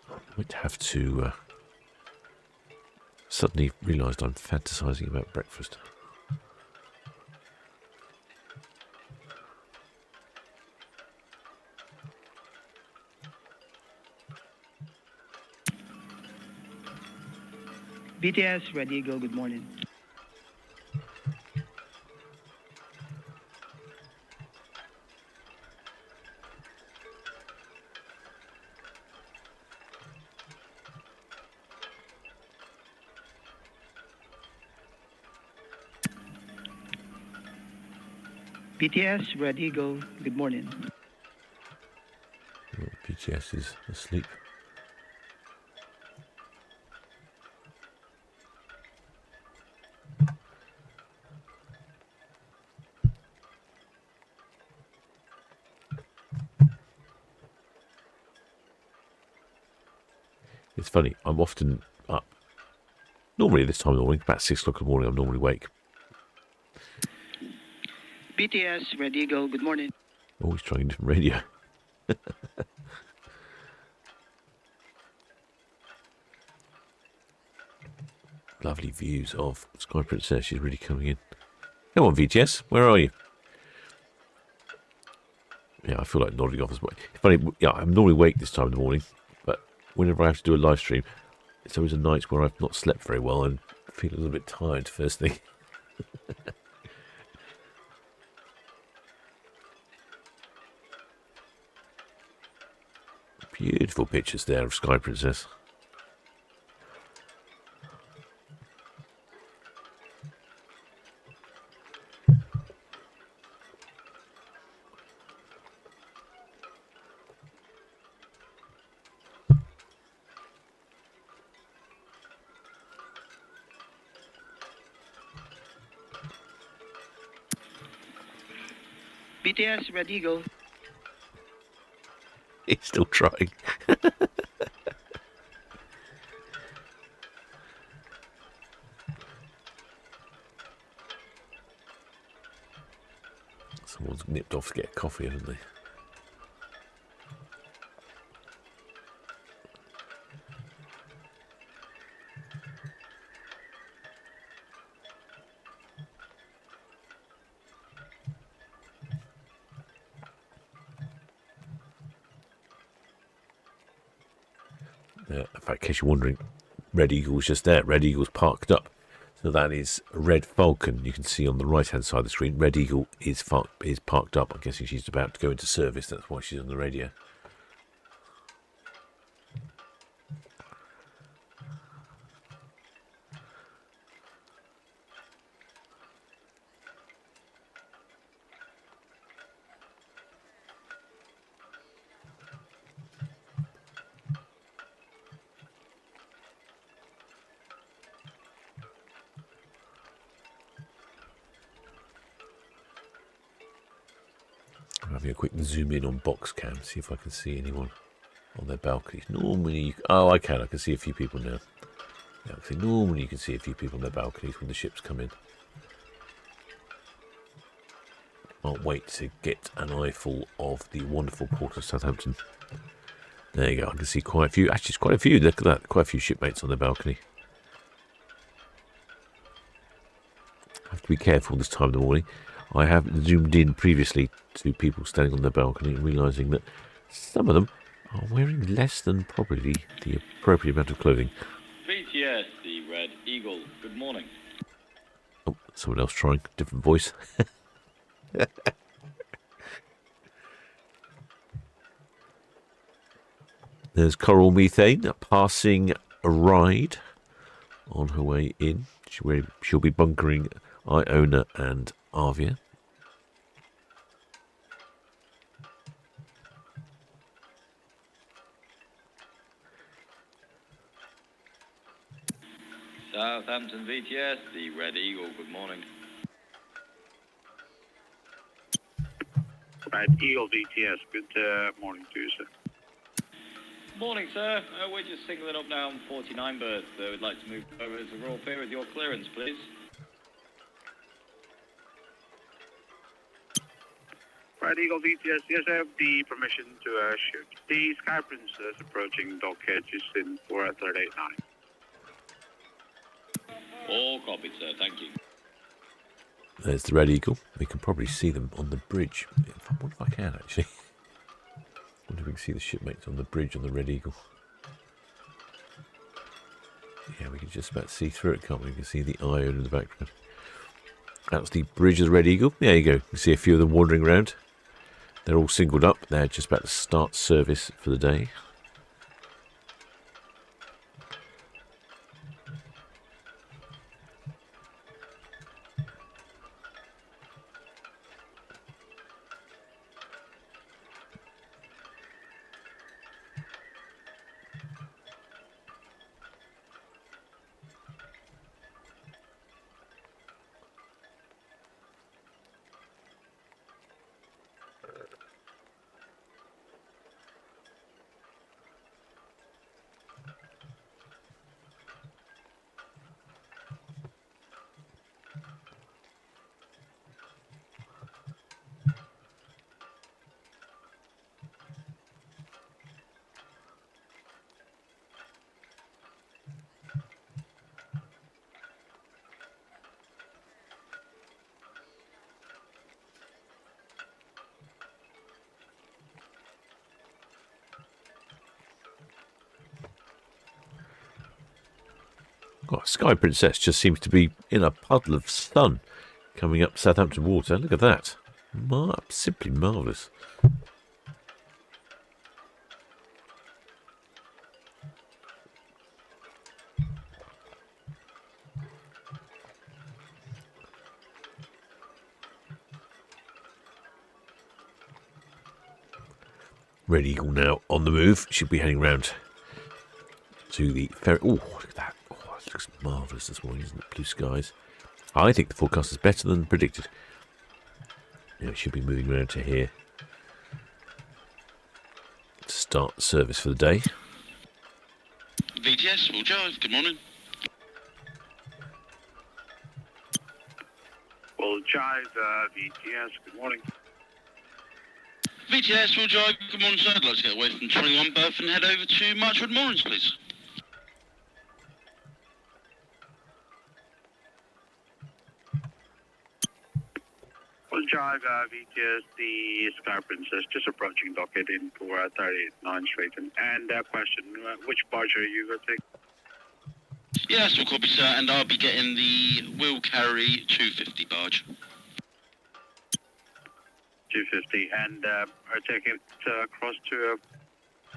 I might have to... Suddenly realised I'm fantasising about breakfast. BTS, ready, go, good morning. BTS, ready, go, good morning. BTS is asleep. It's funny, I'm often up. Normally this time of the morning, about 6 o'clock in the morning, I'm normally awake. BTS, ready, go, good morning. Always trying a different radio. Lovely views of Sky Princess. She's really coming in. Come on, VTS, where are you? Yeah, I feel like nodding off as well. Funny, yeah, I'm normally awake this time in the morning, but whenever I have to do a live stream, it's always a night where I've not slept very well and feel a little bit tired first thing. Beautiful pictures there of Sky Princess. BTS, ready, go. He's still trying. Someone's nipped off to get a coffee, haven't they? In fact, in case you're wondering, Red Eagle's just there. Red Eagle's parked up. So that is Red Falcon. You can see on the right-hand side of the screen, Red Eagle is parked up. I'm guessing she's about to go into service. That's why she's on the radio. I'm having a quick zoom in on box cam, see if I can see anyone on their balconies. Normally, I can see a few people now. Yeah, normally you can see a few people on their balconies when the ships come in. Can't wait to get an eyeful of the wonderful port of Southampton. There you go, I can see quite a few. Actually, it's quite a few. Look at that, quite a few shipmates on their balcony. I have to be careful this time of the morning. I have zoomed in previously to people standing on their balcony and realising that some of them are wearing less than probably the appropriate amount of clothing. VTS, the Red Eagle. Good morning. Oh, someone else trying. Different voice. There's Coral Methane passing a ride on her way in. She'll be bunkering Iona and Avia. Southampton VTS, the Red Eagle. Good morning. Red Eagle VTS, good morning to you, sir. Morning, sir. We're just singling up now on 49 berths. We'd like to move over to the Royal Pier with your clearance, please. Red Eagle VTS, yes, I have the permission to shoot. The Sky Princess approaching dock edges in for 389. All copied, sir. Thank you. There's the Red Eagle. We can probably see them on the bridge. I wonder if I can, actually. I wonder if we can see the shipmates on the bridge on the Red Eagle. Yeah, we can just about see through it, can't we? We can see the Iona in the background. That's the bridge of the Red Eagle. There you go. You can see a few of them wandering around. They're all singled up. They're just about to start service for the day. God, Sky Princess just seems to be in a puddle of sun coming up Southampton water. Look at that. Simply marvellous. Red Eagle now on the move. Should be heading round to the ferry. Oh, look at that. Oh, it looks marvellous this morning, isn't it? Blue skies. I think the forecast is better than predicted. Yeah, it should be moving around to here to start service for the day. VTS, full jive, good morning. Well, Jive, VTS, good morning. VTS, full jive, good morning, sir. I'd like to get away from 21 berth and head over to Marchwood Moorings, please. Well, Drive, VTS, the Sky Princess, just approaching docket in for 38.9 straighten. And question, which barge are you going to take? Yes, we'll copy, sir, and I'll be getting the Will Carry 250 barge. 250, and are taking it across to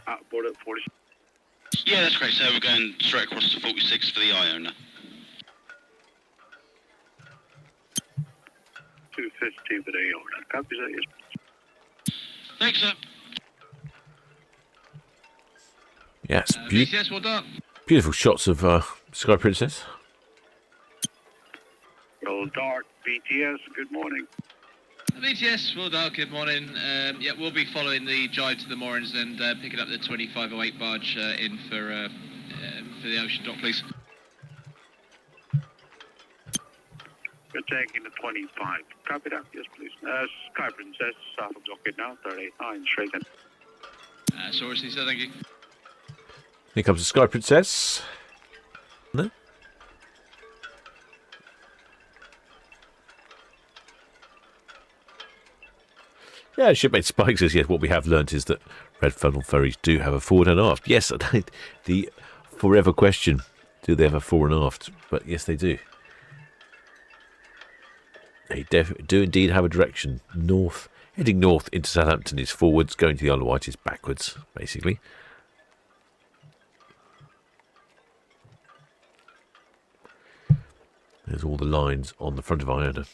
outboard at 46. Yeah, that's great, sir. We're going straight across to 46 for the Iona. 250 for the Iona. Copy that, yes. Thanks, sir. Yes, VCS, well done. beautiful shots of Sky Princess. Roll dark, BTS, good morning. BTS, well done, good morning. Yeah, we'll be following the drive to the moorings and picking up the 2508 barge in for the ocean dock, please. We're taking the 25. Copy that, yes, please. Sky Princess, south of docket now, 38.9 straighten. Seriously, sir, thank you. Here comes the Sky Princess. No? Yeah, shipmate Spike says, yes, what we have learnt is that red funnel ferries do have a forward and aft. Yes, the forever question, do they have a fore and aft? But yes, they do. They do indeed have a direction. North, heading north into Southampton is forwards, going to the Isle of Wight is backwards, basically. There's all the lines on the front of Iona.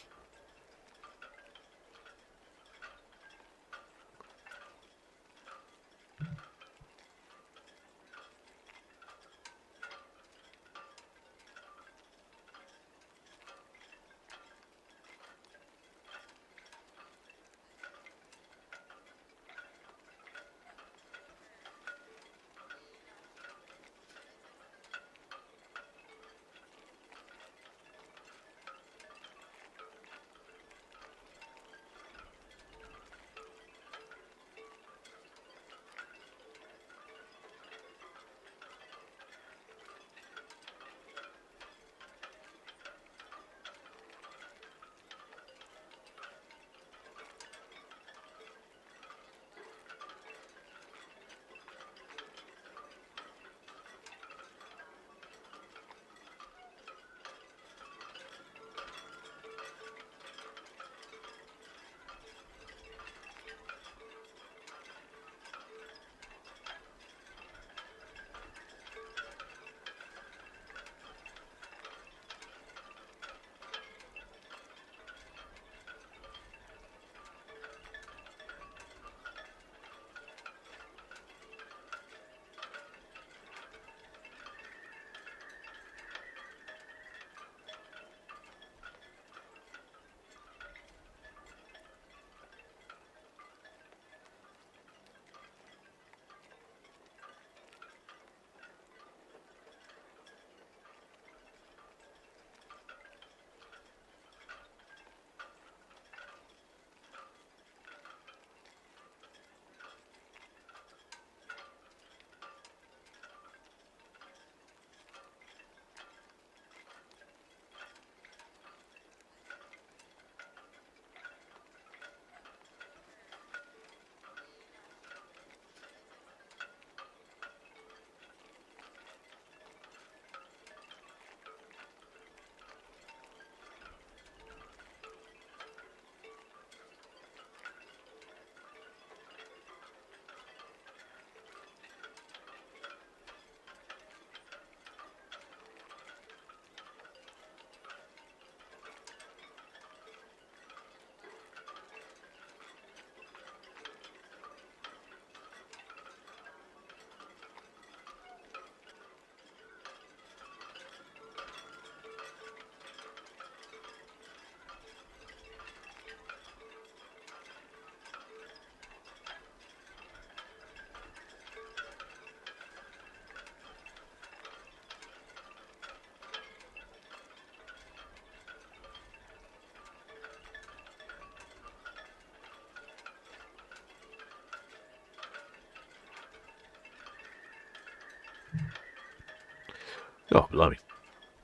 Oh, blimey.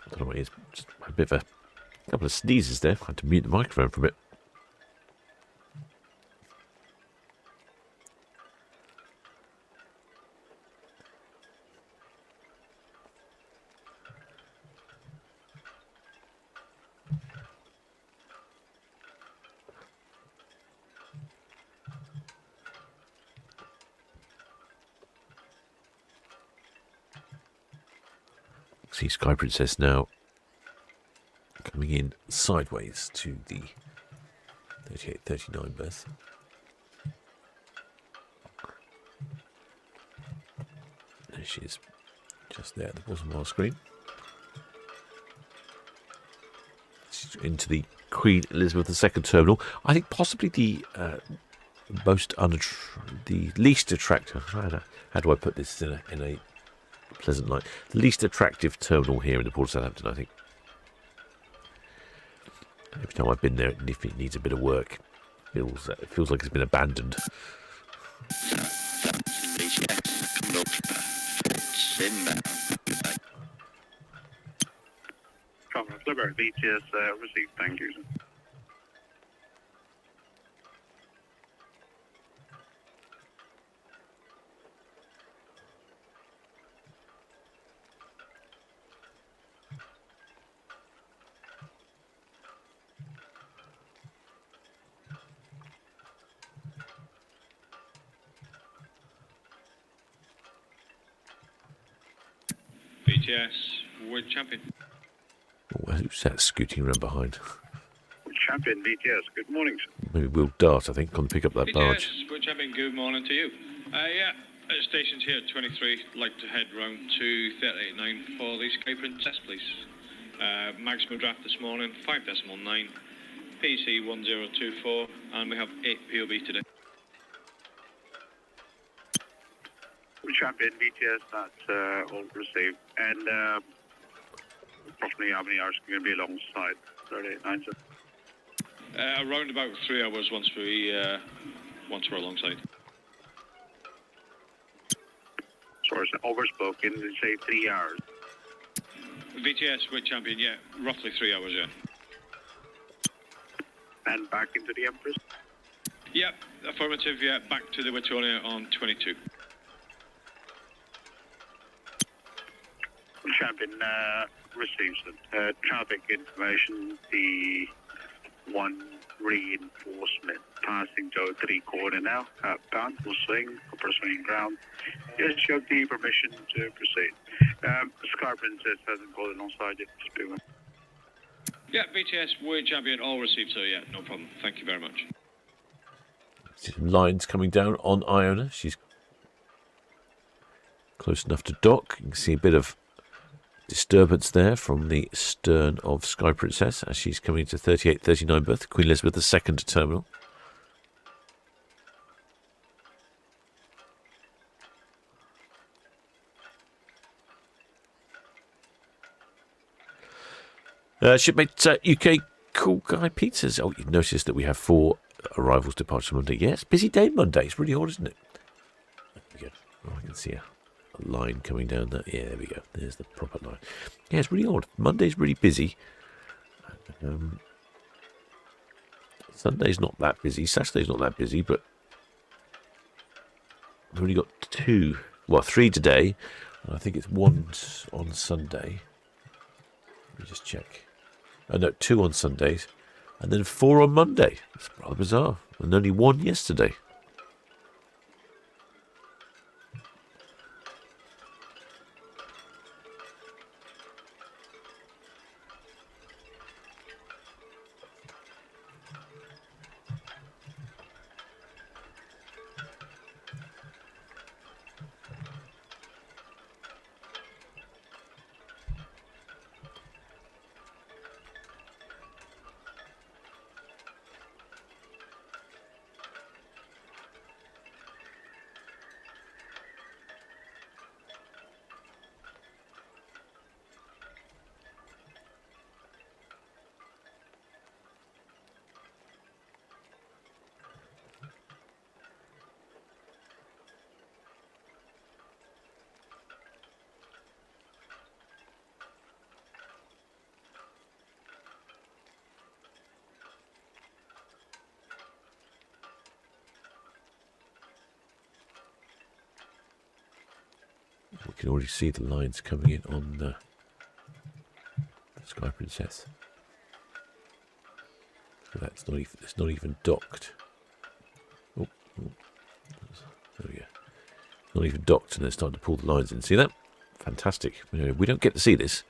I don't know what it is. Just a bit of a couple of sneezes there. I had to mute the microphone for a bit. See Sky Princess now coming in sideways to the 38-39 berth. There she is, just there at the bottom of our screen. She's into the Queen Elizabeth II terminal. I think possibly the the least attractive. How do I put this in a pleasant light? The least attractive terminal here in the Port of Southampton, I think. Every time I've been there, if it needs a bit of work, it feels like it's been abandoned. Conference Liver, BTS received, thank you. BTS, world champion. Oh, who's that scooting around behind? Champion BTS, good morning, sir. Maybe Will Dart, I think, come pick up that barge. BTS, world champion, good morning to you. Yeah, station's here at 23. Like to head round to 38.9 for the Sky Princess, please. Maximum draft this morning, 5.9. PC 1024, and we have 8 POB today. Champion BTS, that's all received. And approximately how many hours are going to be alongside 38.9, sir? Around about 3 hours once we're alongside. Sorry, sir, overspoken. Did you say 3 hours? VTS with champion, yeah, roughly 3 hours, yeah. And back into the Empress? Yep, affirmative, yeah, back to the Wittonia on 22. Champion receives traffic information, the one reinforcement passing Joe 3 quarter now, bound, full swing, upper swing ground. Yes, you have the permission to proceed. Sky Princess hasn't called alongside yet, just be one. Yeah, BTS, word champion, all received, so yeah, no problem. Thank you very much. Some lines coming down on Iona. She's close enough to dock. You can see a bit of disturbance there from the stern of Sky Princess as she's coming to 38-39 berth, Queen Elizabeth II terminal. Shipmate UK Cool Guy Pizzas. Oh, you've noticed that we have 4 arrivals departure Monday. Yeah, it's a busy day Monday. It's really odd, isn't it? There we go. Oh, I can see a line coming down there. Yeah, there we go. There's the proper line. Yeah, it's really odd. Monday's really busy. Sunday's not that busy. Saturday's not that busy, but we've only got 3 today. And I think it's 1 on Sunday. Let me just check. Oh, no, 2 on Sundays. And then 4 on Monday. It's rather bizarre. And only 1 yesterday. We can already see the lines coming in on the Sky Princess. So that's not even, it's not even docked. Oh, there we go. Not even docked, and they're starting to pull the lines in. See that? fantastic. We don't get to see this.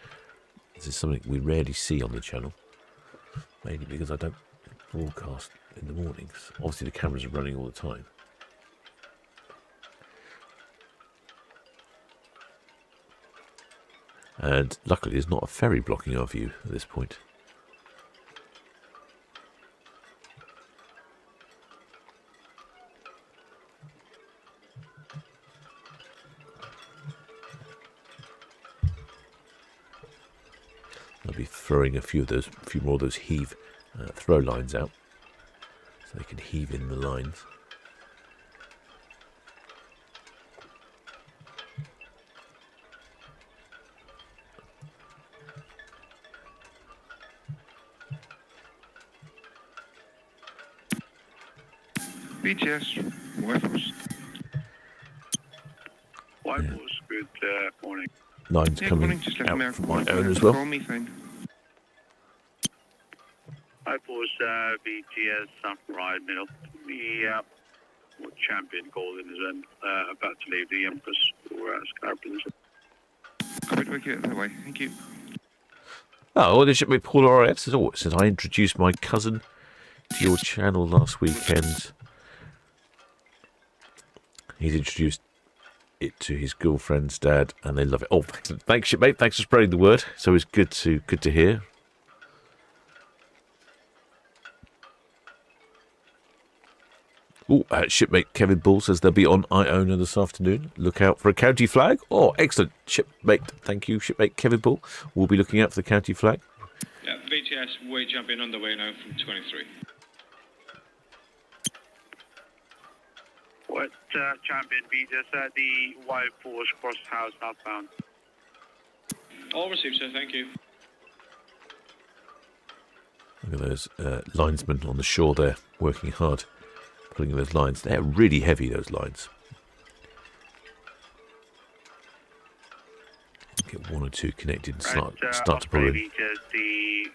This is something we rarely see on the channel, mainly because I don't broadcast in the mornings. Obviously, the cameras are running all the time. And luckily, there's not a ferry blocking our view at this point. I'll be throwing a few more of those heave throw lines out, so they can heave in the lines. BTS, Whitehorse. Whitehorse, good morning. Lines Yeah, coming morning. Just left out America from my own as well. Call me, fine. Whitehorse, BTS, Sunrise Middle. The champion Golden is about to leave the Empress for Scarpins. Covered with you that way. Thank you. Oh, well, there should be Paul R.S. Oh, since I introduced my cousin to your channel last weekend, he's introduced it to his girlfriend's dad, and they love it. Oh, thanks, shipmate. Thanks for spreading the word. So it's good to hear. Oh, shipmate Kevin Ball says they'll be on Iona this afternoon. Look out for a county flag. Oh, excellent, shipmate. Thank you, shipmate Kevin Ball. We'll be looking out for the county flag. Yeah, VTS way champion on the way now from 23. What champion BTS the Whitehorse Cross House outbound? All received, sir. Thank you. Look at those linesmen on the shore there, working hard, pulling those lines. They're really heavy, those lines. Get one or two connected and start to pull in. BTS the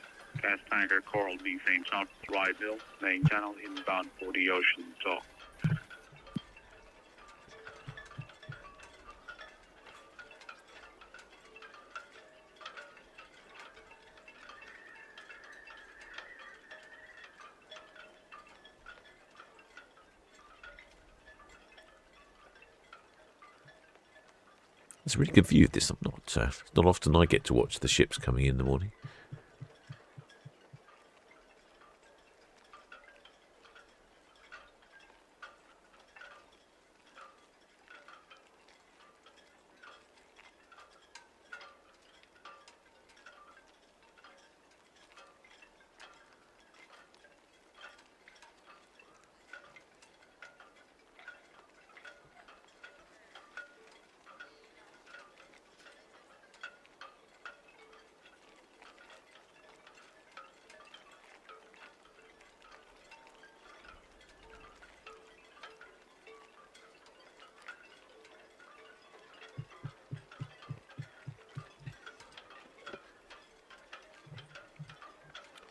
gas tanker Coral Methane South Rydell main channel inbound for the ocean talk. It's a really good view of this. Not often I get to watch the ships coming in the morning.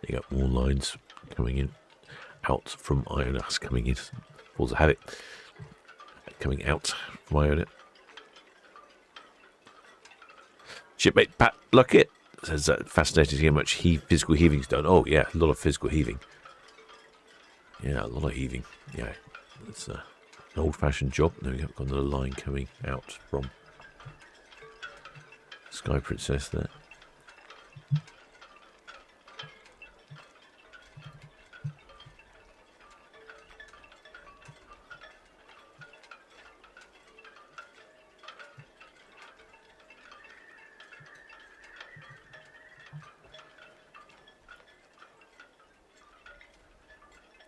You got more lines coming in, out from Iona. Coming in, Falls had it. Coming out from Iona. Shipmate Pat Luckett says fascinating to see how much physical heaving's done. Oh yeah, a lot of physical heaving. Yeah, a lot of heaving. Yeah, it's an old-fashioned job. There we go. Got another line coming out from Sky Princess there.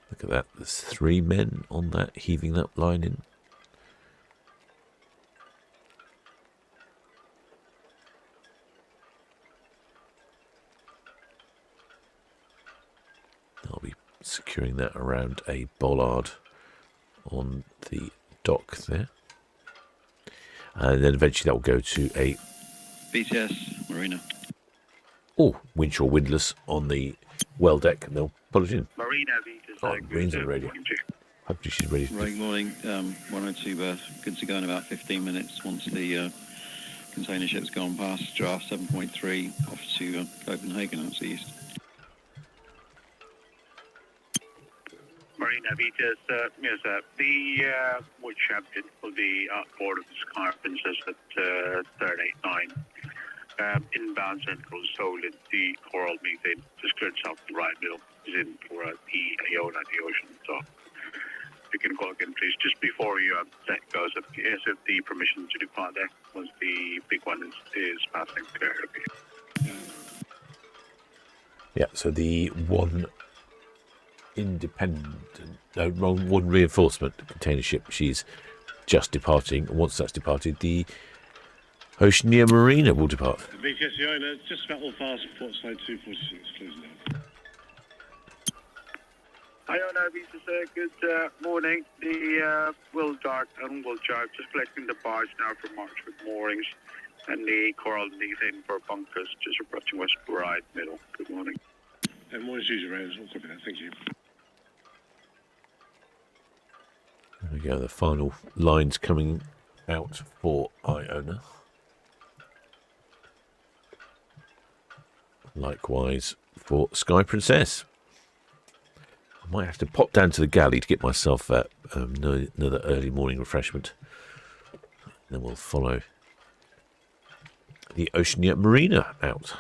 Look at that. There's 3 men on that, heaving that line in. I'll be securing that around a bollard on the dock there. And then eventually that will go to a BTS, Marina. Oh, windshore windlass on the well deck, and they'll pull it in. Marina Vitas. Oh, Marine's on the radio. Hopefully she's ready. Right, morning. 102 berth. Good to go in about 15 minutes once the Container ship's gone past draft 7.3 off to Copenhagen, that's east. Marina VTS, yes, the wood captain will be on board of the Sky Princess at 389. Inbound central Solent, the coral methane, just cleared south the right middle, is in for the Iona, the ocean. So if you can call again, please, just before you that goes up, yes, if the permission to depart there, once the big one is passing clear. Yeah, so the one one reinforcement container ship, she's just departing. And once that's departed, the Oceania Marina will depart. VTS Iona, just about all fast, port side 246, closing now. Iona VTS, good morning. The Will Dart and Will Jar just collecting the barge now for Marchwood moorings, and the coral methane for bunkers just approaching West Bride middle. Good morning. And morning, user rounds, all copy that, thank you. There we go, the final lines coming out for Iona. Likewise for Sky Princess. I might have to pop down to the galley to get myself another early morning refreshment. Then we'll follow the Oceania Marina out.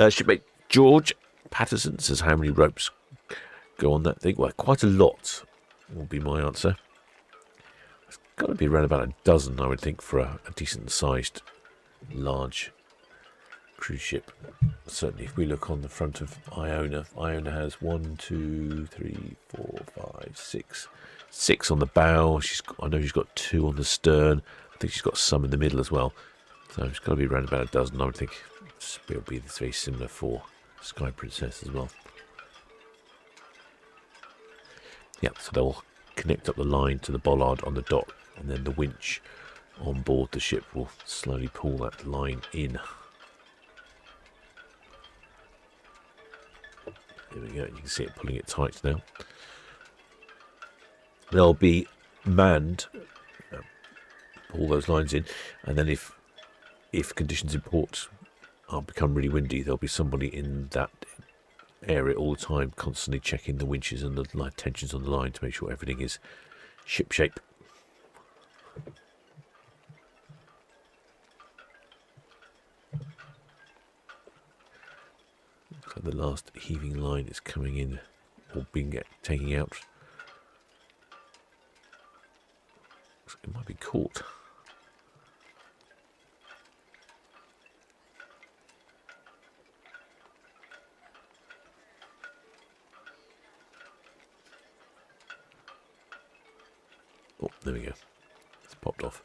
Shipmate George Patterson says, how many ropes go on that thing? Well, quite a lot will be my answer. It's got to be around about a dozen, I would think, for a decent sized large cruise ship. Certainly if we look on the front of Iona, Iona has 1, 2, 3, 4, 5, 6 on the bow. I know she's got 2 on the stern. I think she's got some in the middle as well. So it's got to be around about a dozen, I would think. It'll be very similar for Sky Princess as well. Yep, so they'll connect up the line to the bollard on the dock, and then the winch on board the ship will slowly pull that line in. There we go, you can see it pulling it tight now. They'll be manned, pull those lines in, and then if conditions in port become really windy, there'll be somebody in that area all the time, constantly checking the winches and the tensions on the line to make sure everything is ship shape. So the last heaving line is coming in, or being taking out. It might be caught. Oh, there we go. It's popped off.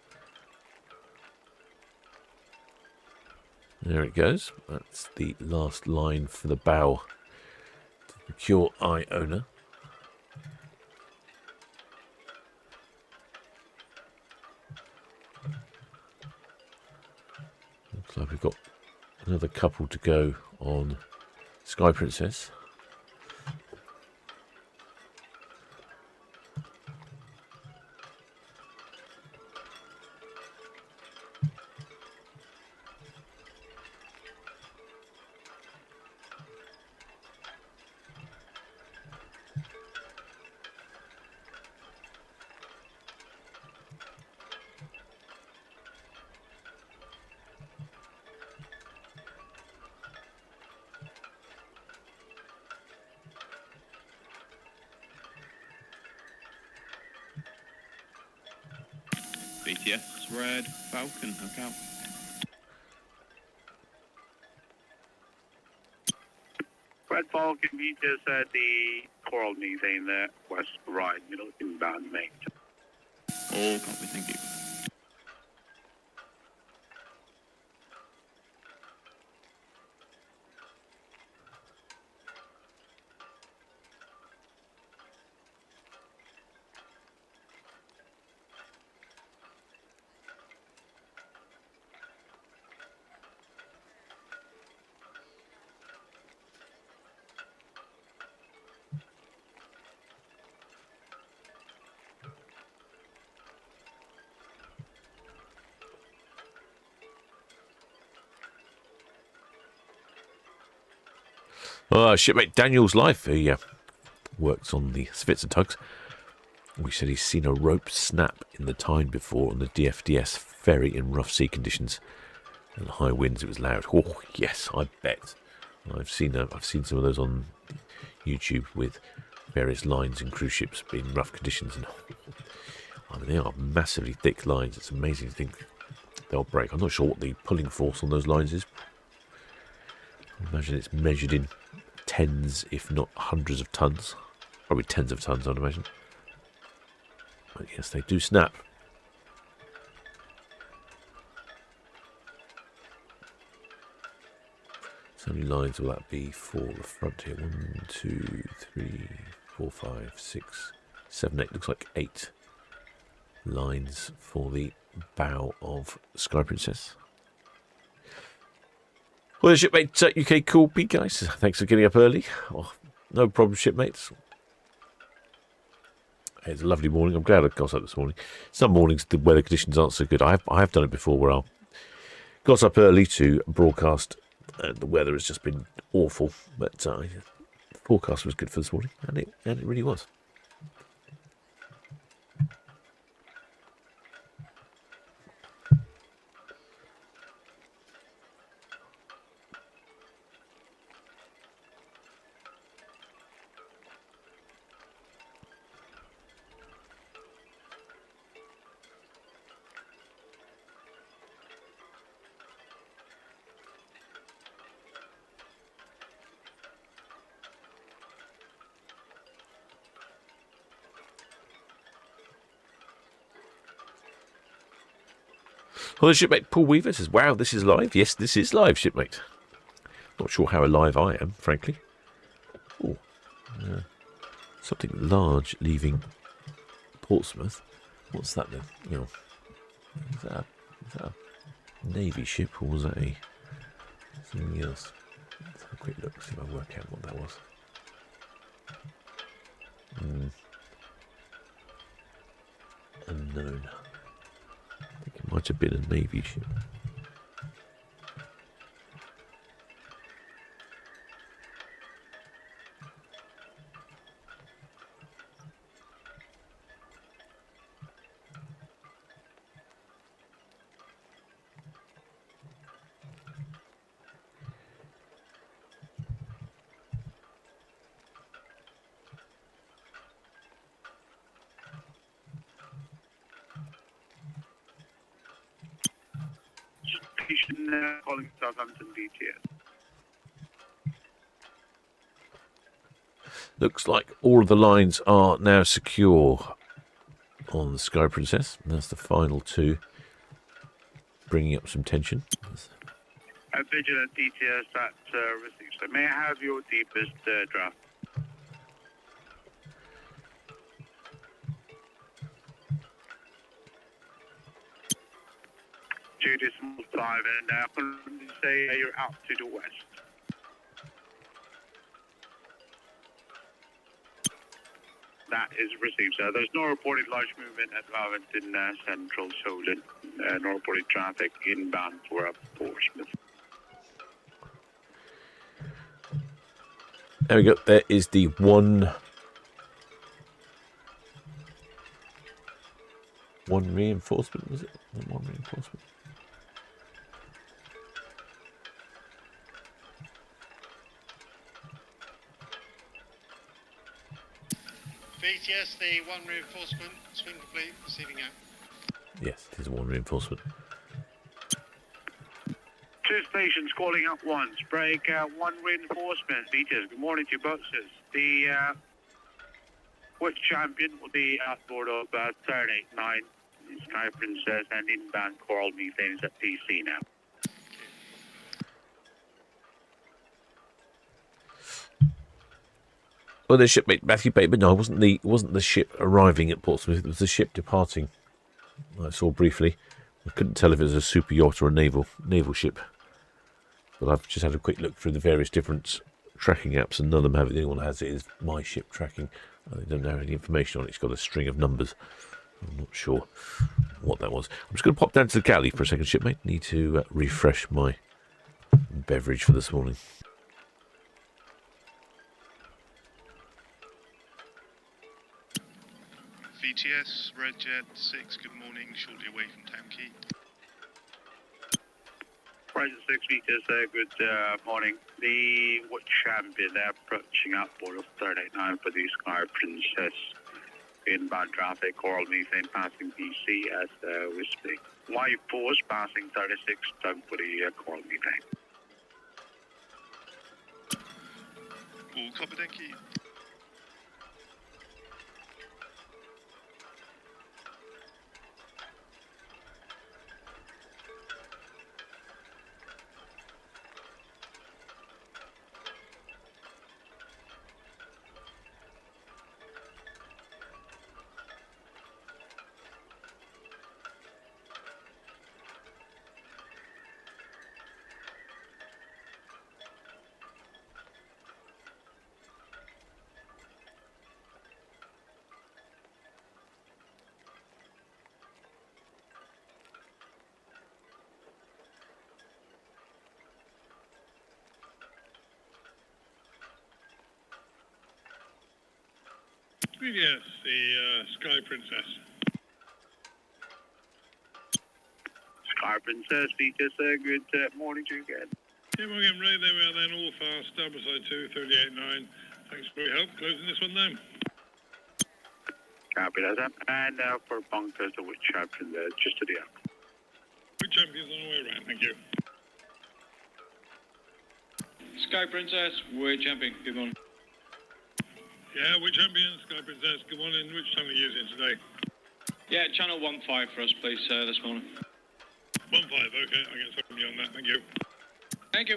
There it goes. That's the last line for the bow to procure Iona. Looks like we've got another couple to go on Sky Princess. BTS, Red Falcon, hook out. Red Falcon, we just had the coral methane there, West Ride, middle inbound main. All copy, thank you. Shipmate Daniel's life, who works on the Svitzer tugs. We said he's seen a rope snap in the Tyne before on the DFDS ferry in rough sea conditions and high winds. It was loud. Oh yes, I bet. I've seen some of those on YouTube with various lines and cruise ships in rough conditions, and I mean they are massively thick lines. It's amazing to think they'll break. I'm not sure what the pulling force on those lines is. I imagine it's measured in tens, if not hundreds of tons. Probably tens of tons, I'd imagine. But yes, they do snap. So many lines will that be for the front here? 1, 2, 3, 4, 5, 6, 7, 8. Looks like 8 lines for the bow of Sky Princess. Well, shipmate UK Cool Pete, guys. Thanks for getting up early. Oh, no problem, shipmates. It's a lovely morning. I'm glad I got up this morning. Some mornings the weather conditions aren't so good. I have done it before where I got up early to broadcast. The weather has just been awful, but the forecast was good for this morning, and it really was. Well, the shipmate Paul Weaver says, wow, this is live. Yes, this is live, shipmate. Not sure how alive I am, frankly. Oh, something large leaving Portsmouth. What's that then? You know, is that a Navy ship, or was that something else? Let's have a quick look, see if I work out what that was. Unknown. I think it might have been a Navy ship. Calling Southampton BTS. Looks like all of the lines are now secure on the Sky Princess. That's the final two, bringing up some tension. Vigilant DTS at received. So may I have your deepest draft? Two decimal 5, and say you're out to the west. That is received, sir. There's no reported large movement at the moment in central Solent. No reported traffic inbound for Portsmouth. There we go. There is the one reinforcement, was it? One reinforcement. BTS, the one reinforcement, swing complete, receiving out. Yes, it is one reinforcement. Two stations calling up once. Break one reinforcement. BTS, good morning to you both, sirs. The West Champion will be outboard of 389, Sky Princess, and inbound Coral Methane is at PC now. Well, the shipmate Matthew Bateman. No, it wasn't the ship arriving at Portsmouth. It was the ship departing. I saw briefly. I couldn't tell if it was a super yacht or a naval ship. But I've just had a quick look through the various different tracking apps, and none of them have it. The only one that has it is My Ship Tracking. They don't have any information on it. It's got a string of numbers. I'm not sure what that was. I'm just going to pop down to the galley for a second, shipmate. Need to refresh my beverage for this morning. VTS, Red Jet 6, good morning, shortly away from Town Quay. Rising 6 meters, good morning. The Wood Champion, they're approaching up for 389 for the Sky Princess. Inbound traffic, Coral Methane passing DC as we speak. Y4's passing 36, time for the Coral Methane. All copy, thank you. Yes, the Sky Princess. Sky Princess, VTS, good morning to you again. Yeah, we're getting right there we are then, all fast, start beside 2, 38.9. Thanks for your help, closing this one down. Copy that. And for bunkers, the Wood Champion, just to the up. Good champions on the way around, thank you. Sky Princess, we're champion, good morning. Yeah, we're champions, Sky Princess, good morning. Which channel are you using today? Yeah, channel 15 for us, please, this morning. 15, okay, I'll get something on that, thank you. Thank you.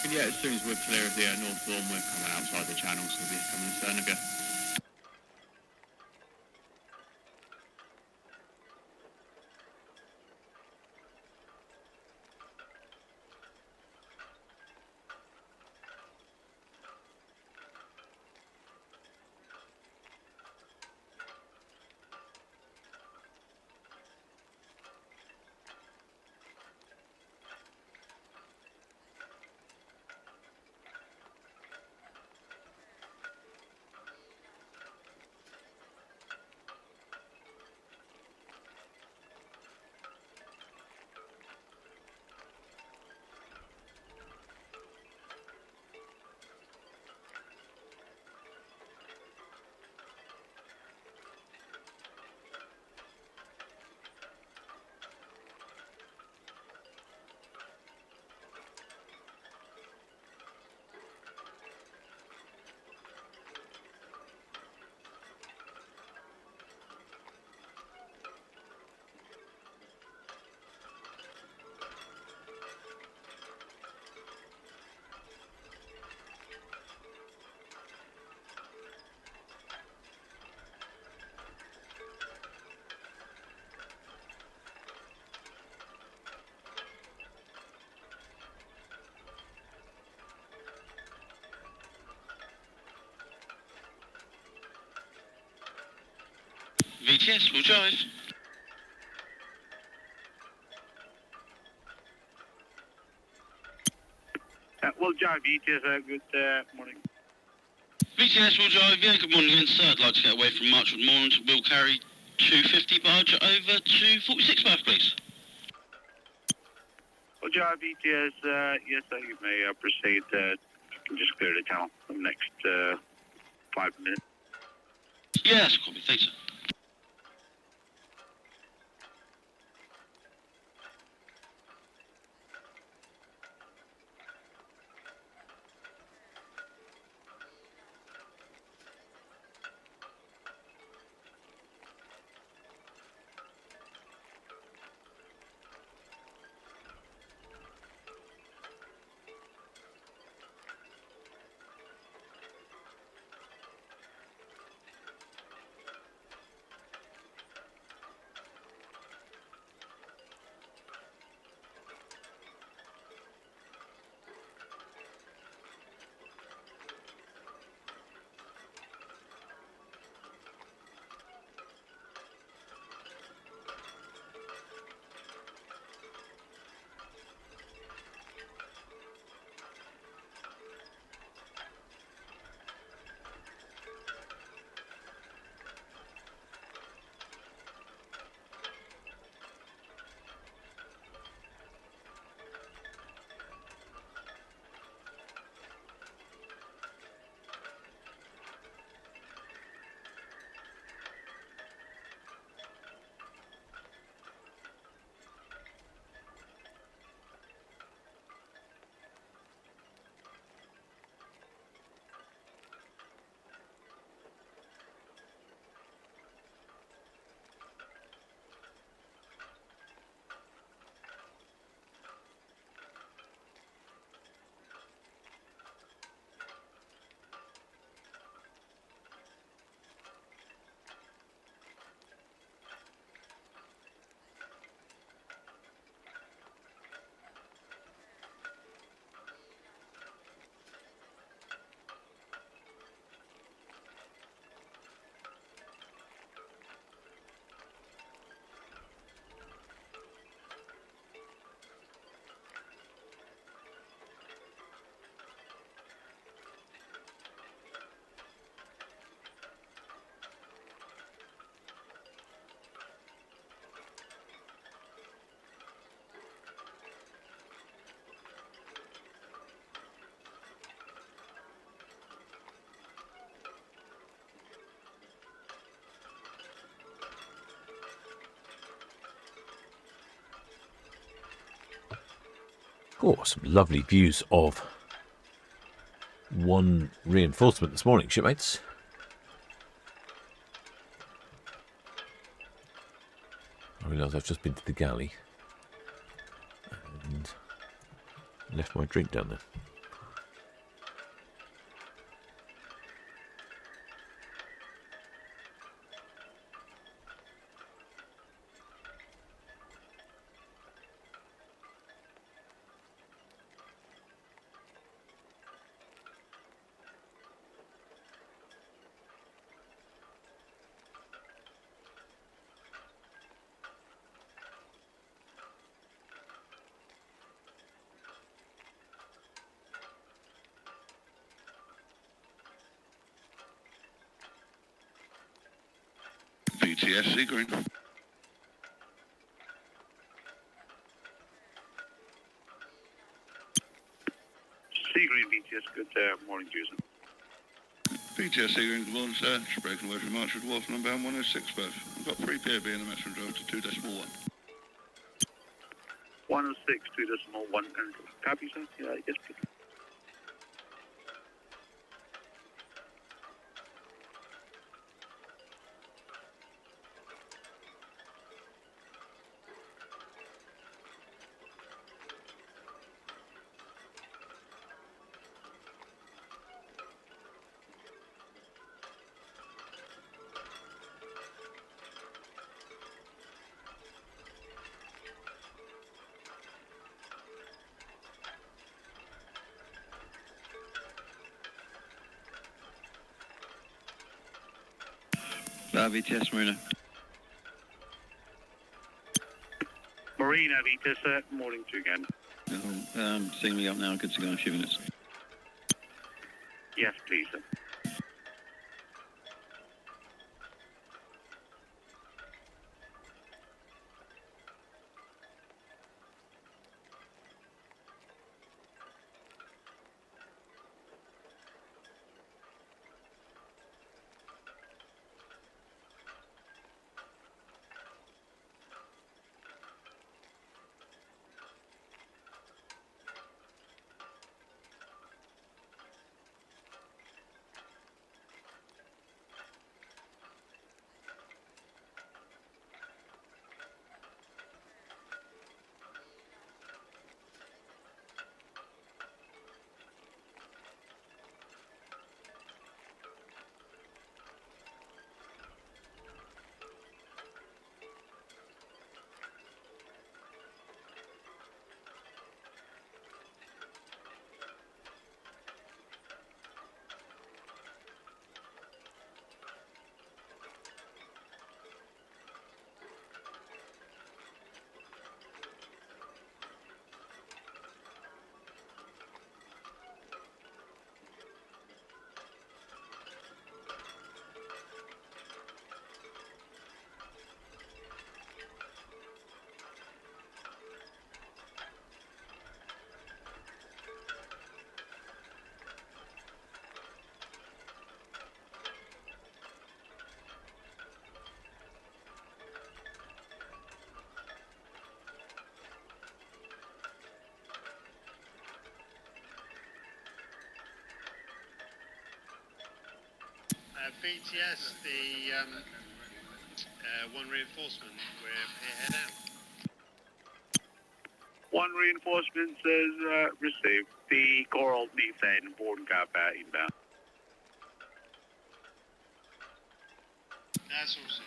Yeah, as soon as we're clear of the North Lawn, we're coming outside the channel, so we'll be coming astern of you. VTS, we'll drive. We'll drive VTS, good morning. VTS, we'll drive. Yeah, good morning again, sir. I'd like to get away from Marchwood Moor to Will Carry 250 barge over to 46 berth, please. We'll drive VTS, yes, sir, you may proceed. You can just clear the channel for the next 5 minutes. Yes, copy. Thanks, sir. Oh, some lovely views of one reinforcement this morning, shipmates. I realise I've just been to the galley and left my drink down there. BTS Sea Green. Sea Green BTS, good morning, Jason. BTS Sea Green, good morning, sir. Just breaking away from Marchwood Wharf, number 106 both. We've got 3 PAB in the Metro Drive to 2.1. 106, 2.1, and copy, sir? Yeah, yes, please. VTS Marina. Marina BTS, morning to you again. Seeing me up now, good to go in a few minutes. Yes, please, sir. BTS, the one reinforcement, we're head out. One reinforcement says received. The Coral Methane board cap inbound. That's all, sir.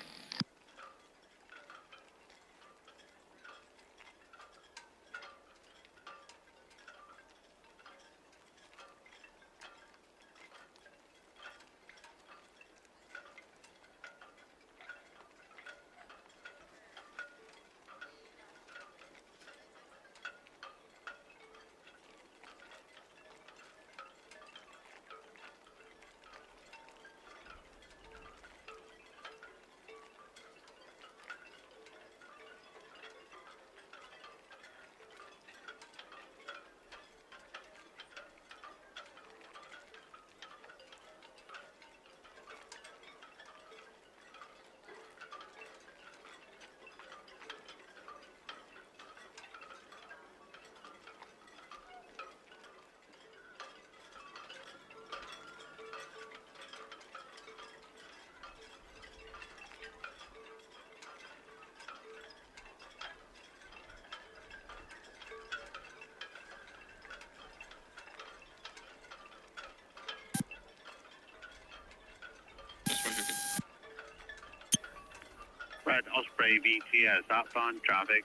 Red Osprey VTS, outbound traffic.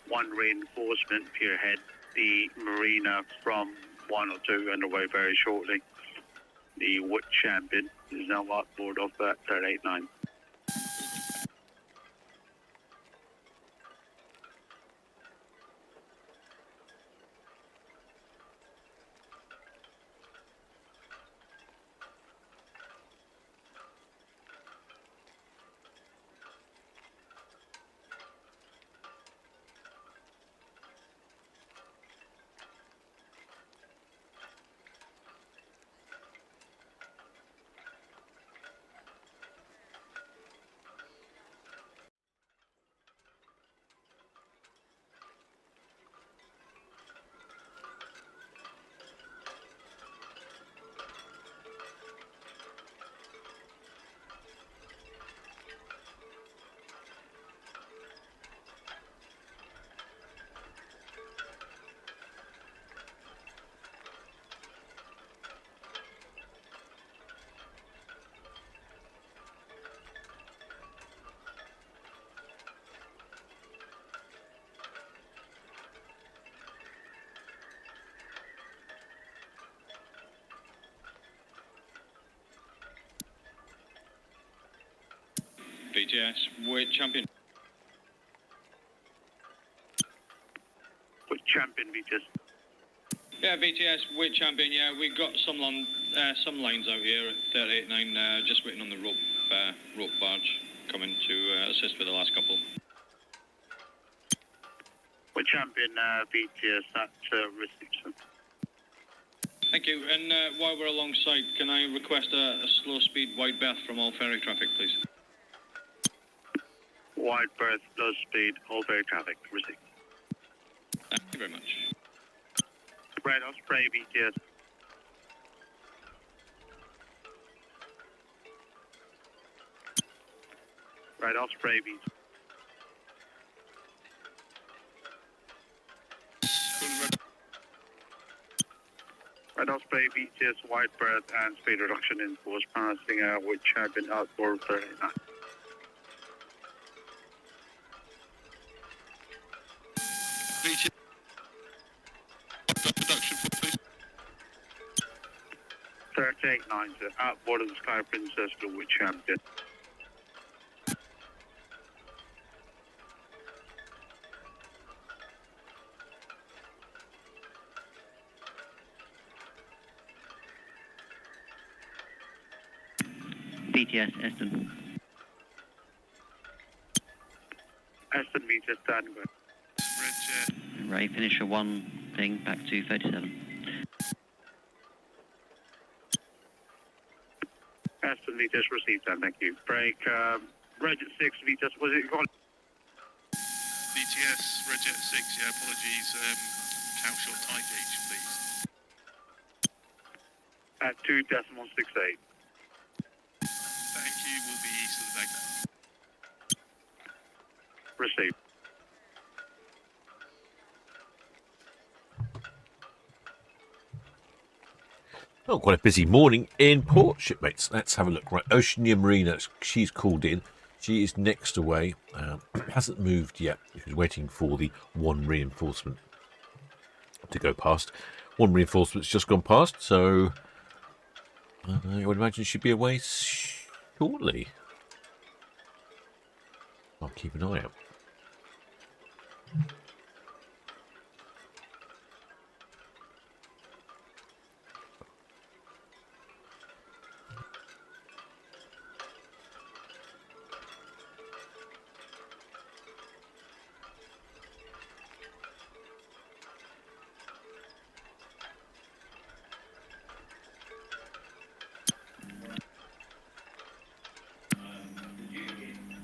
One reinforcement, pier head, the marina from 102 underway very shortly. The Wood Champion is now outboard of 389. VTS, weight champion. Wood Champion VTS. Yeah, VTS, weight champion. Yeah, we've got some lines out here at 389, just waiting on the rope barge coming to assist with the last couple. Wood Champion VTS at reception. Thank you. And while we're alongside, can I request a slow speed wide berth from all ferry traffic, please? Wide berth, low speed, all ferry traffic. Received. Thank you very much. Red Osprey VTS. Red Osprey VTS. Red Osprey VTS, wide berth and speed reduction in force passing Wood Champion outboard 39. VTS. Production for please. 389 outboard of the Sky Princess to Wood Champion. BTS, Aston. Aston VTS standing by. Red Right, finisher 1, thing, back to 37. Aston VTS received that, thank you. Break, Regent 6 VTS, was it gone? VTS, Regent 6, yeah, apologies. Cow short tide gauge, please. At 2.68. Thank you, we'll be east of the bank. Received. Oh, quite a busy morning in port, shipmates. Let's have a look. Right, Oceania Marina, she's called in. She is next away. Hasn't moved yet. She's waiting for the one reinforcement to go past. One reinforcement's just gone past, so I would imagine she'd be away shortly. I'll keep an eye out.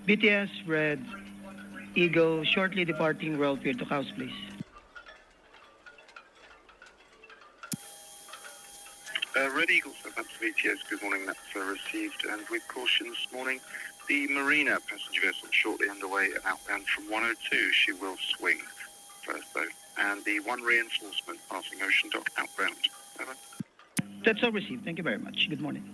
BTS, Red Eagle, shortly departing Royal Pier to House, please. Red Eagle, Southampton VTS, good morning, that's received. And with caution this morning, the Marina passenger vessel shortly underway and outbound from 102. She will swing first though. And the one reinforcement passing Ocean Dock outbound. Over. That's all received. Thank you very much. Good morning.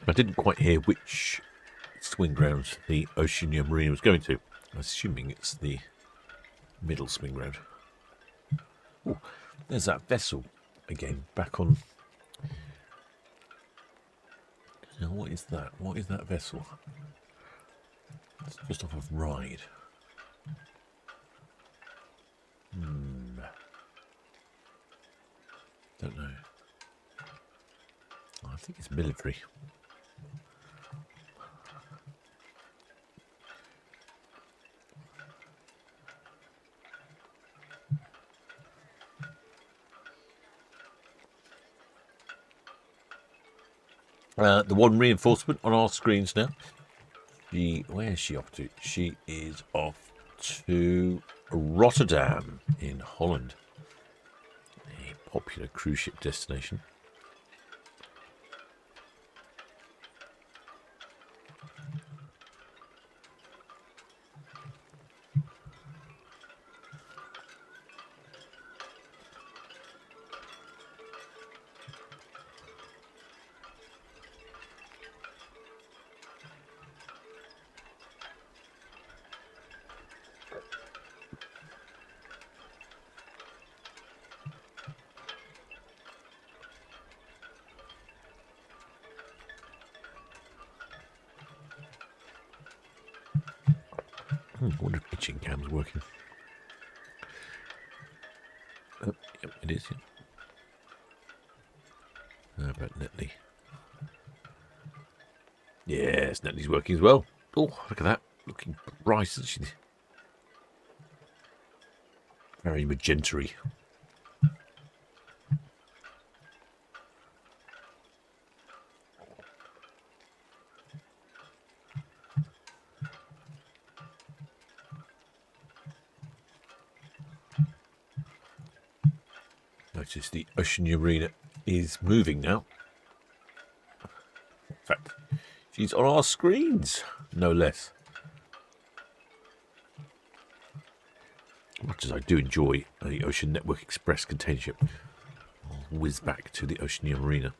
I didn't quite hear which swing ground the Oceania Marina was going to. I'm assuming it's the middle swing ground. Oh, there's that vessel again, back on. Now, what is that? What is that vessel? It's just off of Ryde. Don't know. I think it's military. The one reinforcement on our screens now. Where is she off to? She is off to Rotterdam in Holland. A popular cruise ship destination. I wonder if pitching cam's working. Oh, yep, it is. Yeah. How about Netley? Yes, Netley's working as well. Oh, look at that. Looking bright, isn't she? Very magenta-y. Notice the Oceania Marina is moving now. In fact, she's on our screens, no less. Much as I do enjoy the Ocean Network Express container ship, I'll whiz back to the Oceania Marina.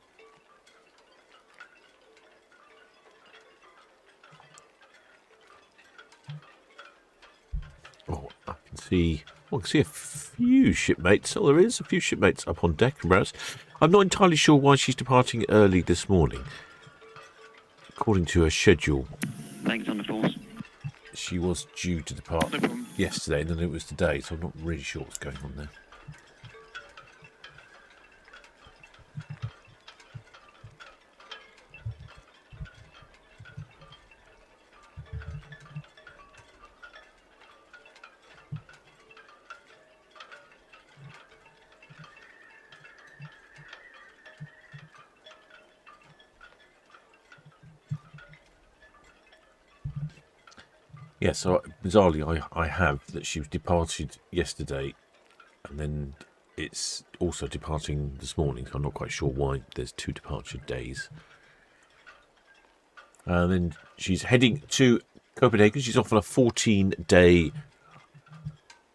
Oh, I can see a few shipmates. Oh, there is a few shipmates up on deck and browse. I'm not entirely sure why she's departing early this morning. According to her schedule, Thanks on the force. she was due to depart yesterday, and then it was today, so I'm not really sure what's going on there. Yes, so bizarrely, I have that she was departed yesterday, and then it's also departing this morning, so I'm not quite sure why there's two departure days. And then she's heading to Copenhagen. She's off on a 14-day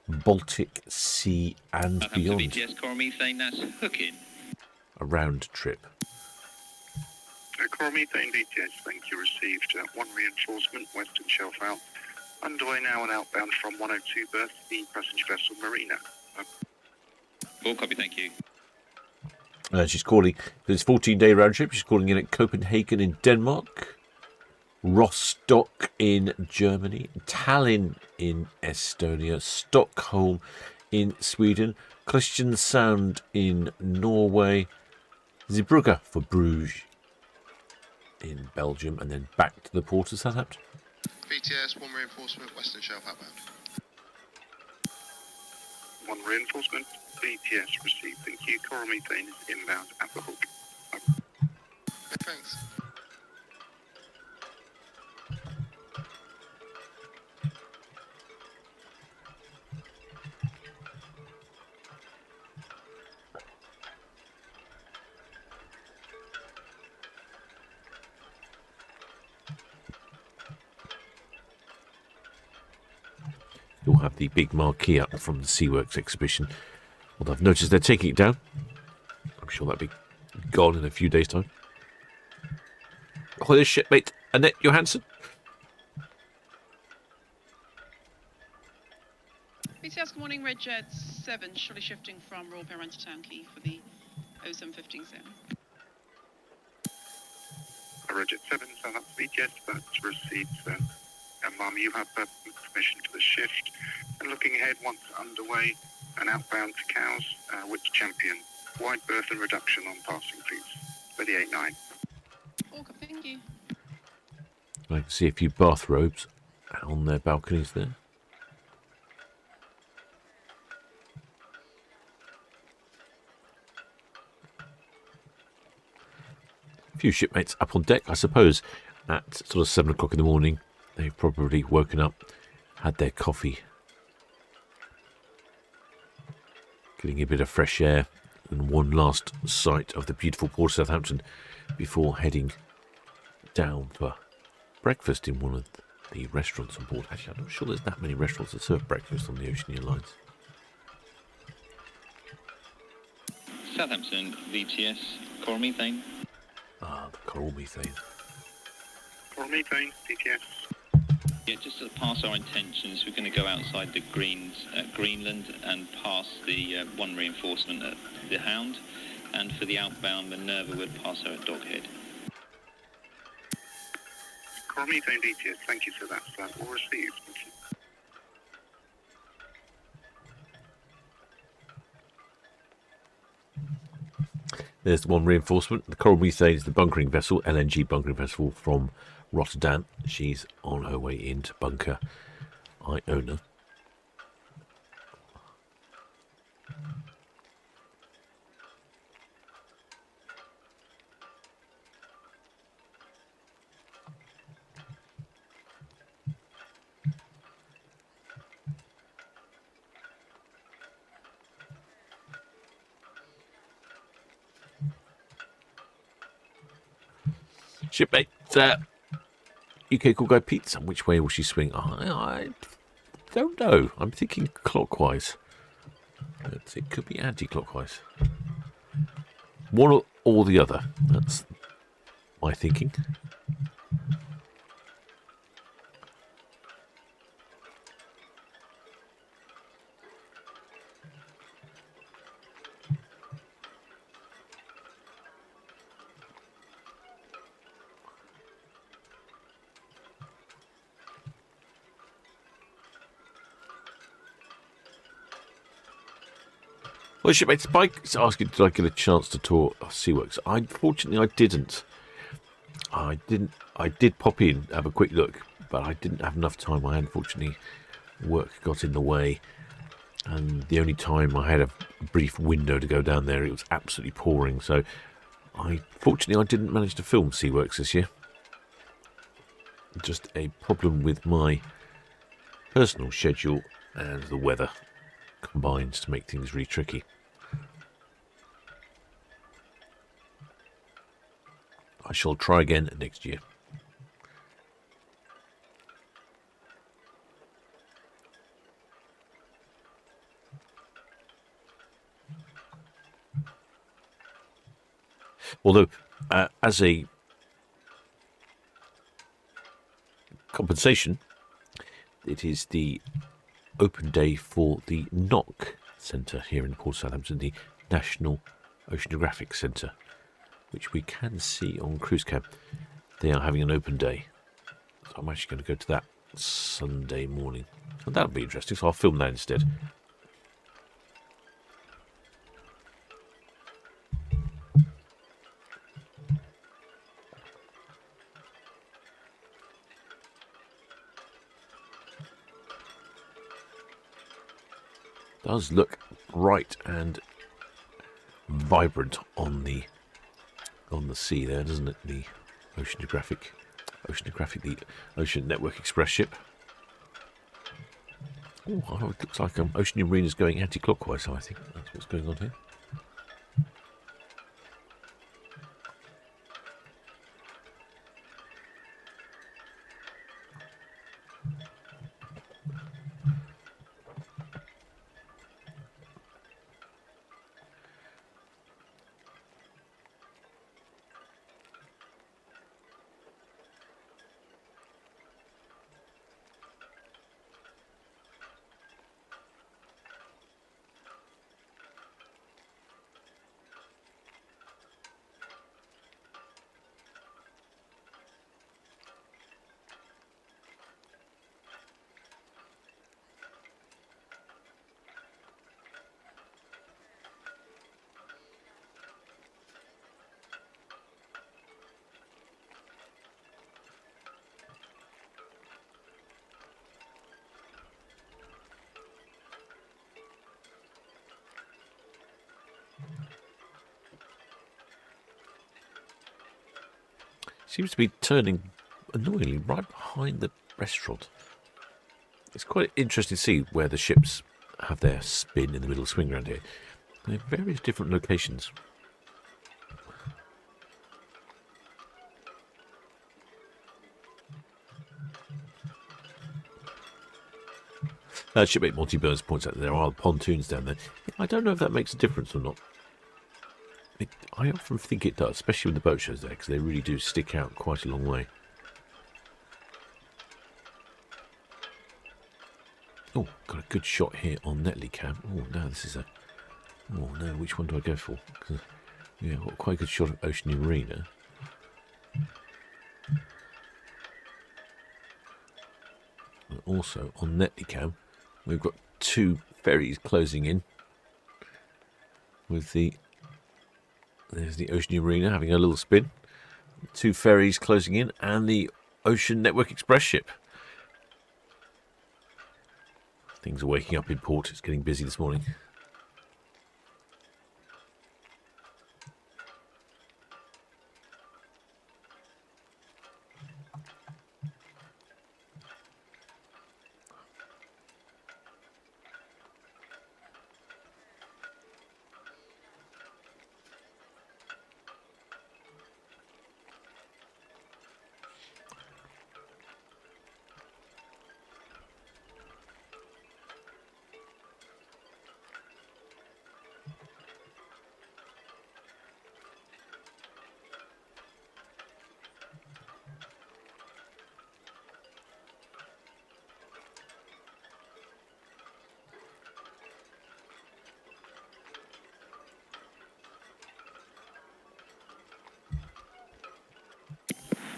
Baltic Sea and beyond. BTS Coral Methane, that's hooking. A round trip. Coral Methane BTS, thank you, received one reinforcement, Western Shelf out. Underway now and outbound from 102 berth, the passenger vessel Marina. Full copy, thank you. She's calling, this 14-day round trip, she's calling in at Copenhagen in Denmark, Rostock in Germany, Tallinn in Estonia, Stockholm in Sweden, Kristiansand in Norway, Zeebrugge for Bruges in Belgium, and then back to the port of Southampton. BTS, one reinforcement, Western Shelf outbound. One reinforcement, BTS received, thank you. Coral Methane is inbound at the hook. Thanks. You'll have the big marquee up from the Seaworks exhibition. Although I've noticed they're taking it down. I'm sure that'll be gone in a few days' time. Ahoy there, shipmate Annette Johansson. BTS, good morning, Red Jet 7, shortly shifting from Royal Parent to Town Quay for the 0715 zone. Roger 7, Southampton BTS, that's received, sir. And Mum, you have permission to the shift. And looking ahead, once underway, and outbound to Cows, which champion? Wide berth and reduction on passing, please. 38.9. Okay, thank you. I can see a few bathrobes on their balconies there. A few shipmates up on deck, I suppose, at sort of 7 o'clock in the morning. They've probably woken up, had their coffee, getting a bit of fresh air and one last sight of the beautiful port of Southampton before heading down for breakfast in one of the restaurants on board. Actually, I'm not sure there's that many restaurants that serve breakfast on the Oceania lines. Southampton VTS, coral methane. Ah, the coral methane. Coral methane, BTS. Yeah, just to pass our intentions, we're going to go outside the Greens at Greenland and pass the one reinforcement at the Hound. And for the outbound Minerva, we'll pass her at Doghead. Coral methane, BTS, thank you for that, sir. All received, thank you. There's the one reinforcement. The coral methane is the bunkering vessel, LNG bunkering vessel from Rotterdam. She's on her way into bunker Iona. Shipmate, UK Call Guide Pizza. Which way will she swing? I don't know. I'm thinking clockwise. It could be anti-clockwise. One or the other. That's my thinking. Well, shipmate Spike's asking, did I get a chance to tour Seaworks? Unfortunately, I didn't. I did pop in, have a quick look, but I didn't have enough time. Unfortunately, work got in the way. And the only time I had a brief window to go down there, it was absolutely pouring. So, fortunately, I didn't manage to film Seaworks this year. Just a problem with my personal schedule and the weather combined to make things really tricky. I shall try again next year. Although, as a compensation, it is the open day for the NOC Centre here in Port Southampton, the National Oceanographic Centre, which we can see on Cruise Cam. They are having an open day. So I'm actually going to go to that Sunday morning. And that'll be interesting, so I'll film that instead. Does look bright and vibrant on the sea there, doesn't it? The oceanographic, the Ocean Network Express ship. Oh, it looks like Oceania Marine is going anti-clockwise, so I think that's what's going on here. Seems to be turning annoyingly right behind the restaurant. It's quite interesting to see where the ships have their spin in the middle swing around here. They're various different locations. Shipmate Monty Burns points out that there are pontoons down there. I don't know if that makes a difference or not. I often think it does, especially when the boat shows there, because they really do stick out quite a long way. Oh, got a good shot here on Netley Cam. Oh, no, this is a... Oh, no, which one do I go for? Yeah, got quite a good shot of Ocean Marina. And also, on Netley Cam, we've got two ferries closing in. With the... There's the Ocean Marina having a little spin. Two ferries closing in, and the Ocean Network Express ship. Things are waking up in port. It's getting busy this morning.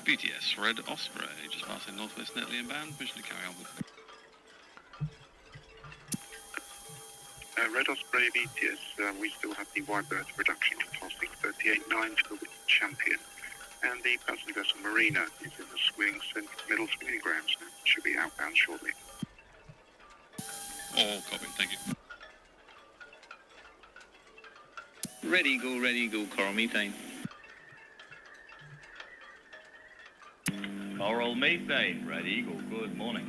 BTS Red Osprey, just passing northwest Netley inbound, permission to carry on with. Red Osprey BTS, we still have the wide berth reduction passing 38.9 to the Champion, and the passenger vessel Marina is in the middle swinging grounds now. Should be outbound shortly. All copy, thank you. Ready, go, Coral Methane. Coral Methane, Red Eagle, good morning.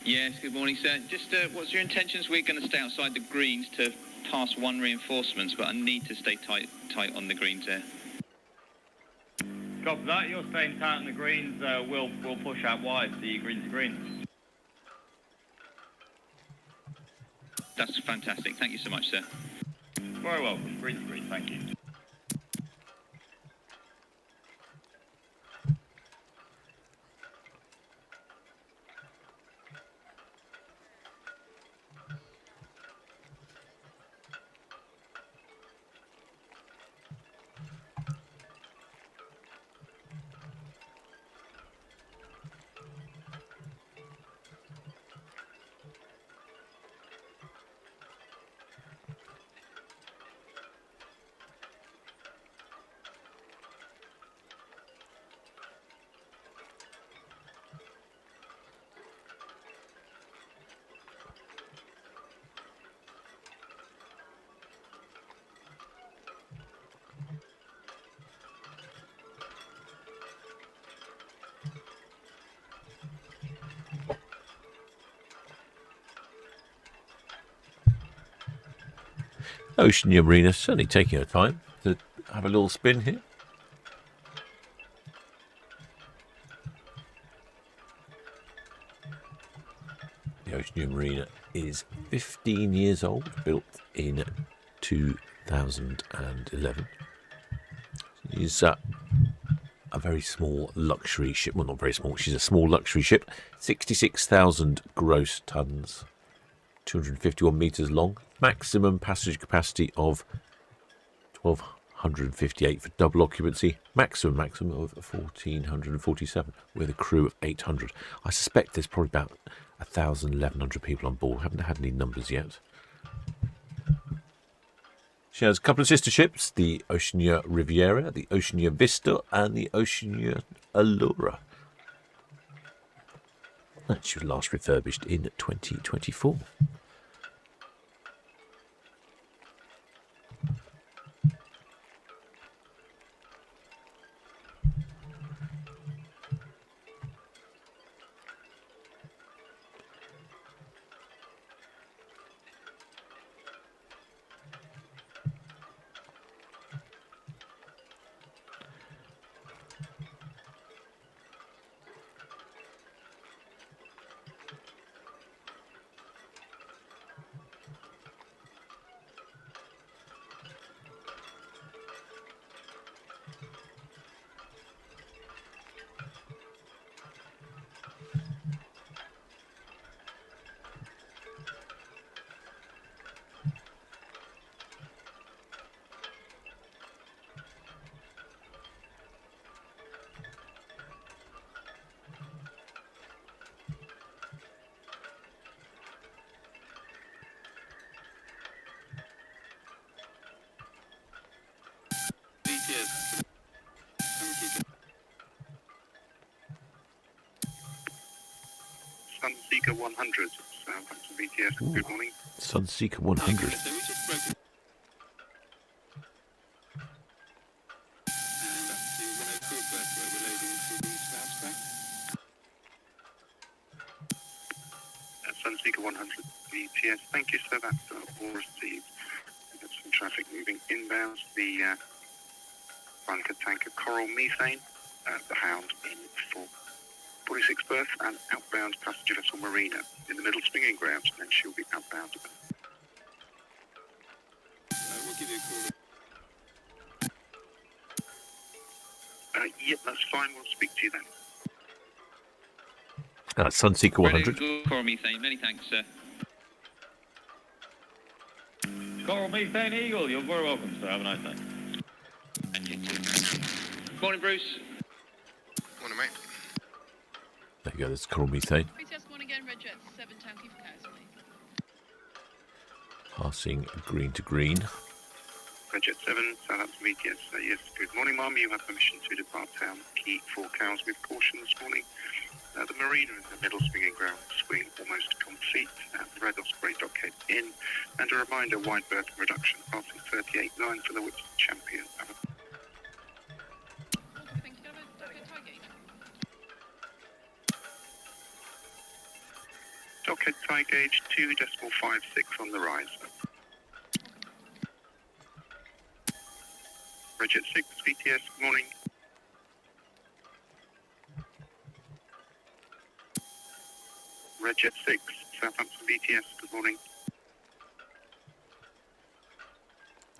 Yes, good morning, sir. Just what's your intentions? We're going to stay outside the greens to pass one reinforcements, but I need to stay tight on the greens there. Copy that, you're staying tight on the greens, we'll push out wide, the green to green. That's fantastic. Thank you so much, sir. Very welcome, green to green, thank you. Ocean Marina certainly taking her time to have a little spin here. The Ocean Marina is 15 years old, built in 2011. She's a very small luxury ship. Well, not very small. She's a small luxury ship. 66,000 gross tons. 251 metres long. Maximum passenger capacity of 1,258 for double occupancy. Maximum of 1,447 with a crew of 800. I suspect there's probably about 1,000, 1,100 people on board. Haven't had any numbers yet. She has a couple of sister ships, the Oceania Riviera, the Oceania Vista, and the Oceania Allura. And she was last refurbished in 2024. Sunseeker 100, Southampton BTS. Good morning. Sunseeker 100. Sunseeker 100 BTS. Thank you, sir. That's all received. We've got some traffic moving inbound. The bunker tanker Coral Methane, the Hound in for 46 berth, and outbound passenger vessel Marina in the middle swinging grounds, and then she'll be outbound. We'll give you a call. Yep, that's fine. We'll speak to you then. Sunseeker 100. Coral Methane, many thanks, sir. Coral Methane Eagle, you're very welcome, sir. Have a nice day. Morning, Bruce. Morning, mate. There you go, there's Coral Methane. BTS 1 again, Red Jet 7, Town Quay for Cows, please. Passing green to green. Jet 7, Southampton BTS. Yes, good morning, Mum. You have permission to depart Town Quay for Cows with caution this morning. The Marina in the middle swinging ground swing almost complete. The Red Osprey dockhead in. And a reminder, wide berth reduction passing 38.9 for the Whips Champion. Thank you. Can I have a tie gauge? Dockhead tie gauge 2.56 on the rise. Jet 6, VTS, good morning. Jet 6, Southampton BTS, good morning.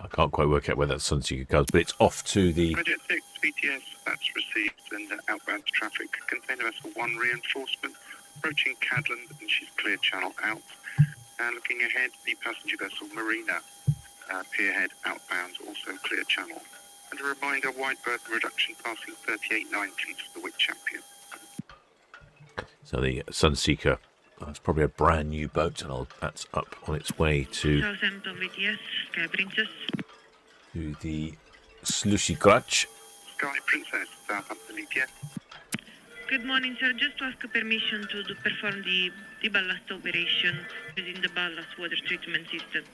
I can't quite work out where that Sunseeker goes, but it's off to the... Jet 6, VTS, that's received, and outbound traffic. Container vessel 1 reinforcement, approaching Cadland, and she's cleared channel out. And looking ahead, the passenger vessel Marina, pierhead outbound, also clear channel. And a reminder, wide berth reduction passing 38.9 please for the Wick Champion. So the Sunseeker, it's probably a brand new boat, and that's up on its way to... Southampton VTS, Sky Princess. To the Slushy Crutch. Sky Princess, Southampton VTS. Good morning, sir. Just to ask permission to perform the ballast operation using the ballast water treatment system.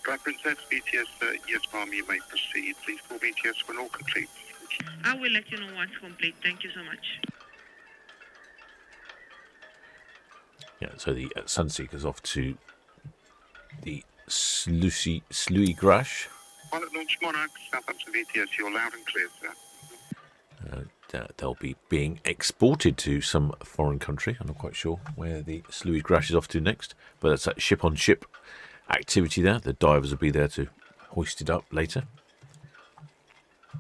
Sky Princess, BTS, yes, ma'am, you may proceed. Please call BTS when all complete. I will let you know once complete. Thank you so much. Yeah, so the Sunseeker's off to the Sluy Grash. Pilot Launch Monarch, Southampton VTS, you're loud and clear, sir. They'll be being exported to some foreign country. I'm not quite sure where the Sluy Grash is off to next, but that's that ship-on-ship activity there. The divers will be there to hoist it up later.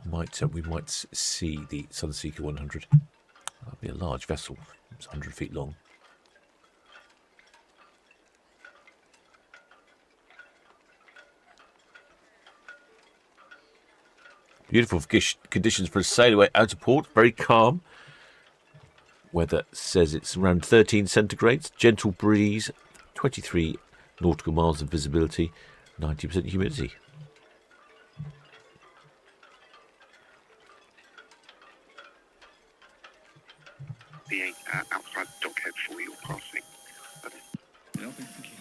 We might see the Sunseeker 100. That'll be a large vessel. It's 100 feet long. Beautiful conditions for a sail away out of port. Very calm. Weather says it's around 13 centigrades. Gentle breeze. 23 nautical miles of visibility. 90% humidity. The outside dockhead for your passing. Yeah, okay, thank you.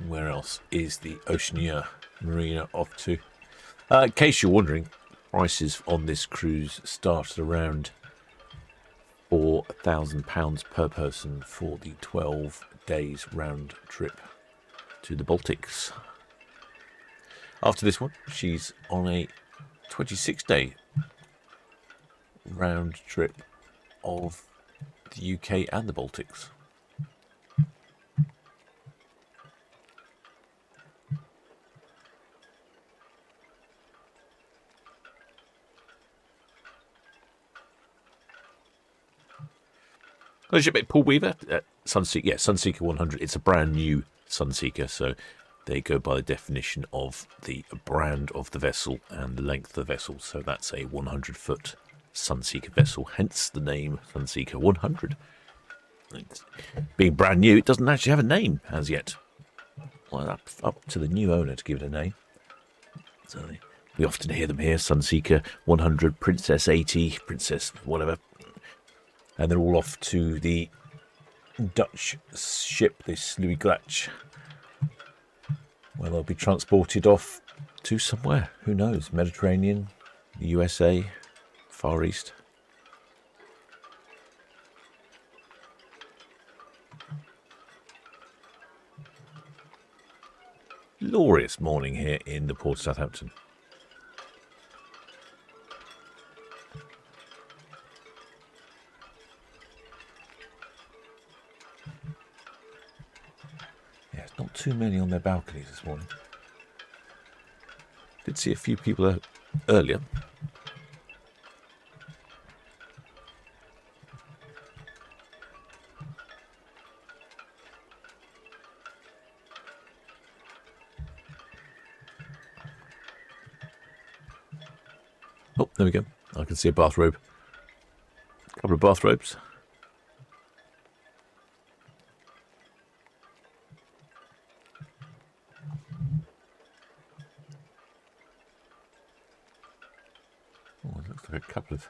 Where else is the Oceania Marina off to? In case you're wondering, prices on this cruise start around £4,000 per person for the 12 days round trip to the Baltics. After this one, she's on a 26-day round trip of the UK and the Baltics. Paul Weaver, Sunseeker, Sunseeker 100. It's a brand new Sunseeker, so they go by the definition of the brand of the vessel and the length of the vessel. So that's a 100-foot Sunseeker vessel, hence the name Sunseeker 100. It's, being brand new, it doesn't actually have a name as yet. Well, up to the new owner to give it a name. So we often hear them here: Sunseeker 100, Princess 80, Princess whatever. And they're all off to the Dutch ship, this Louis Glach, where they'll be transported off to somewhere. Who knows? Mediterranean, the USA, Far East. Glorious morning here in the port of Southampton. Yeah, not too many on their balconies this morning. Did see a few people earlier. Oh, there we go. I can see a bathrobe. A couple of bathrobes. Oh, it looks like a couple of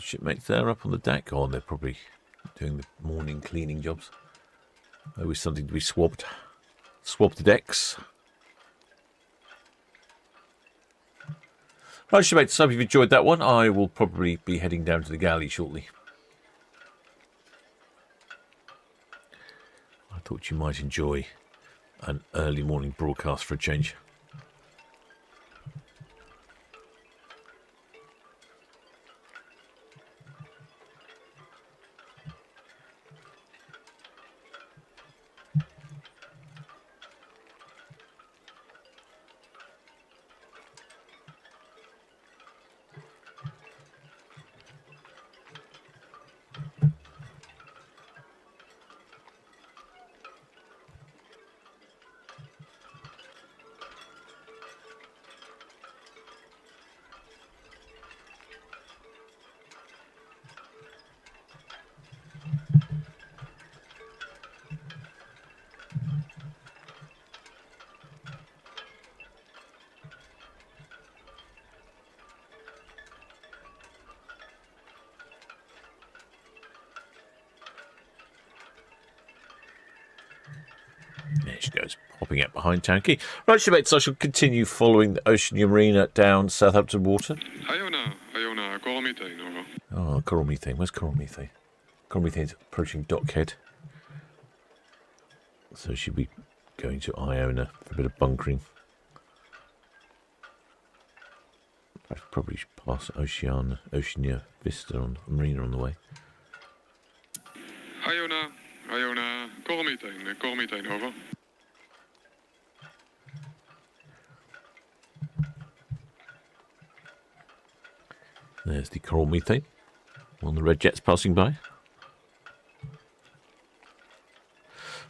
shipmates there up on the deck. Oh, they're probably doing the morning cleaning jobs. Always something to be swabbed. Swab the decks. Right, shipmates, hope you've enjoyed that one. I will probably be heading down to the galley shortly. I thought you might enjoy an early morning broadcast for a change. There she goes, popping up behind Town Quay. Right, shipmates, I shall continue following the Oceania Marina down Southampton Water. Iona, coral methane, over. Oh, coral methane. Where's coral methane? Coral methane's approaching Dockhead. So she'll be going to Iona for a bit of bunkering. I probably should pass Oceania Vista on Marina on the way. Iona, coral methane, over. There's the coral methane on the red jets passing by.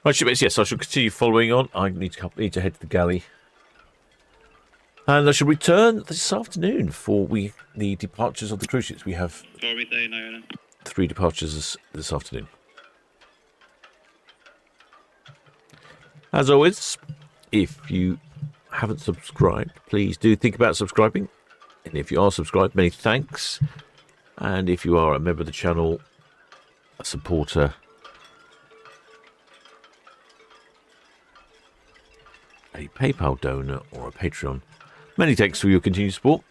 Right, shipmates, yes, I shall continue following on. I need to head to the galley. And I shall return this afternoon for the departures of the cruise ships. We have 3 departures this afternoon. As always, if you haven't subscribed, please do think about subscribing. And if you are subscribed, many thanks. And if you are a member of the channel, a supporter, a PayPal donor, or a Patreon, many thanks for your continued support.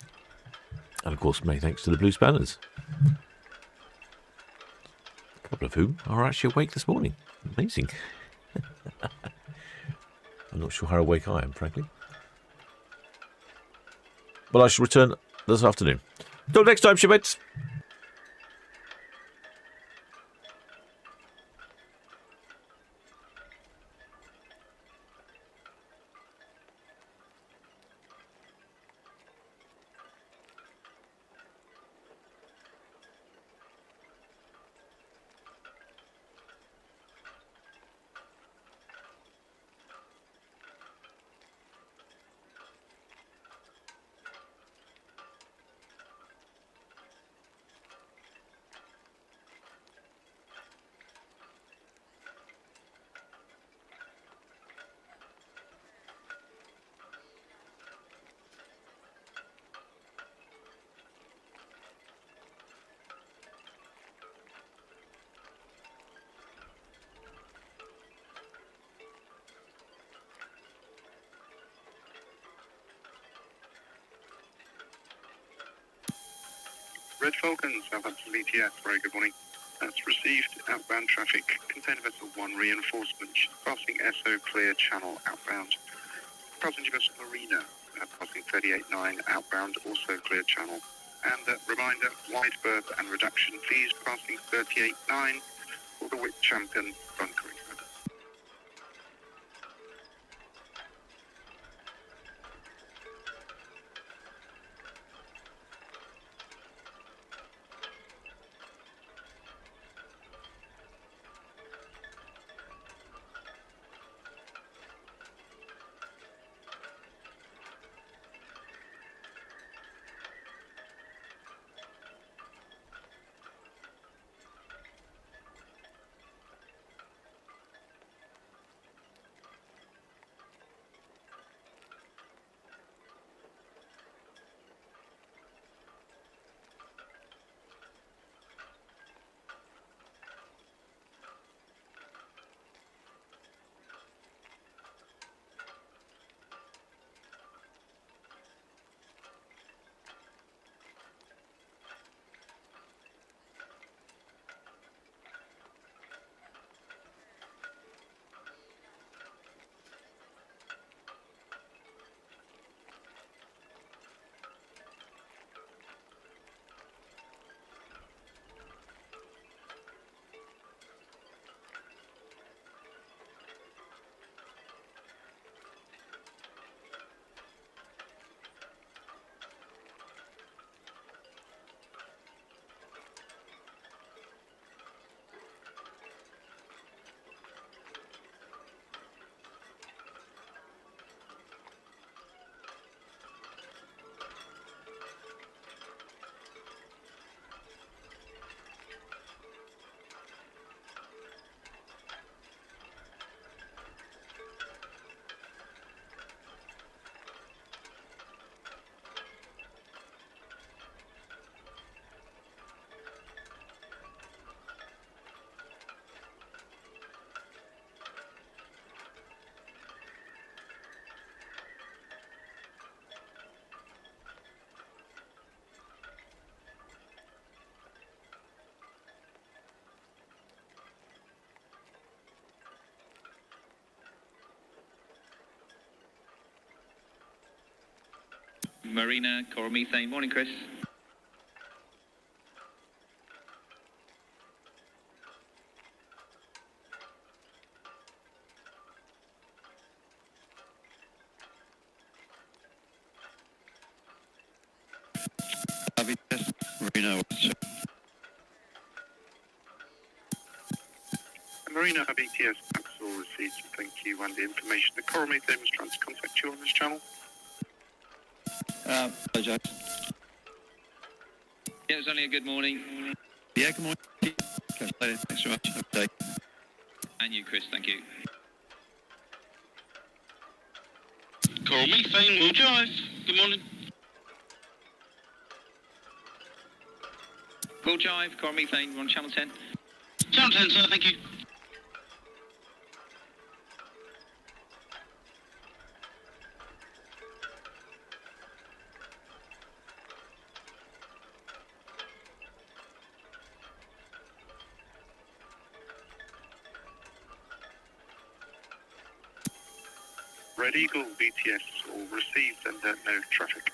And of course, many thanks to the Blue Spanners, a couple of whom are actually awake this morning. Amazing. I'm not sure how awake I am, frankly. But I shall return this afternoon. Till next time, shipmates. Red Falcon, Southampton VTS, very good morning. That's received outbound traffic. Container vessel 1 reinforcement, passing SO clear channel outbound. Passenger vessel Marina, passing 38.9 outbound, also clear channel. And reminder, wide berth and reduction fees passing 38.9 for the Wick Champion bunkering. Marina, Coral Methane. Morning, Chris. Marina BTS, that's all received. Thank you, and the information. The Coral Methane was trying to contact you on this channel. Apologise. Yeah, it was only a good morning. Yeah, good morning. Thanks very much. Have a good day. And you, Chris, thank you. Coral Methane will drive. Good morning. Will Jive, Coral Methane, we're on Channel 10. Channel 10, sir, thank you. Red Eagle BTS, all received and no traffic.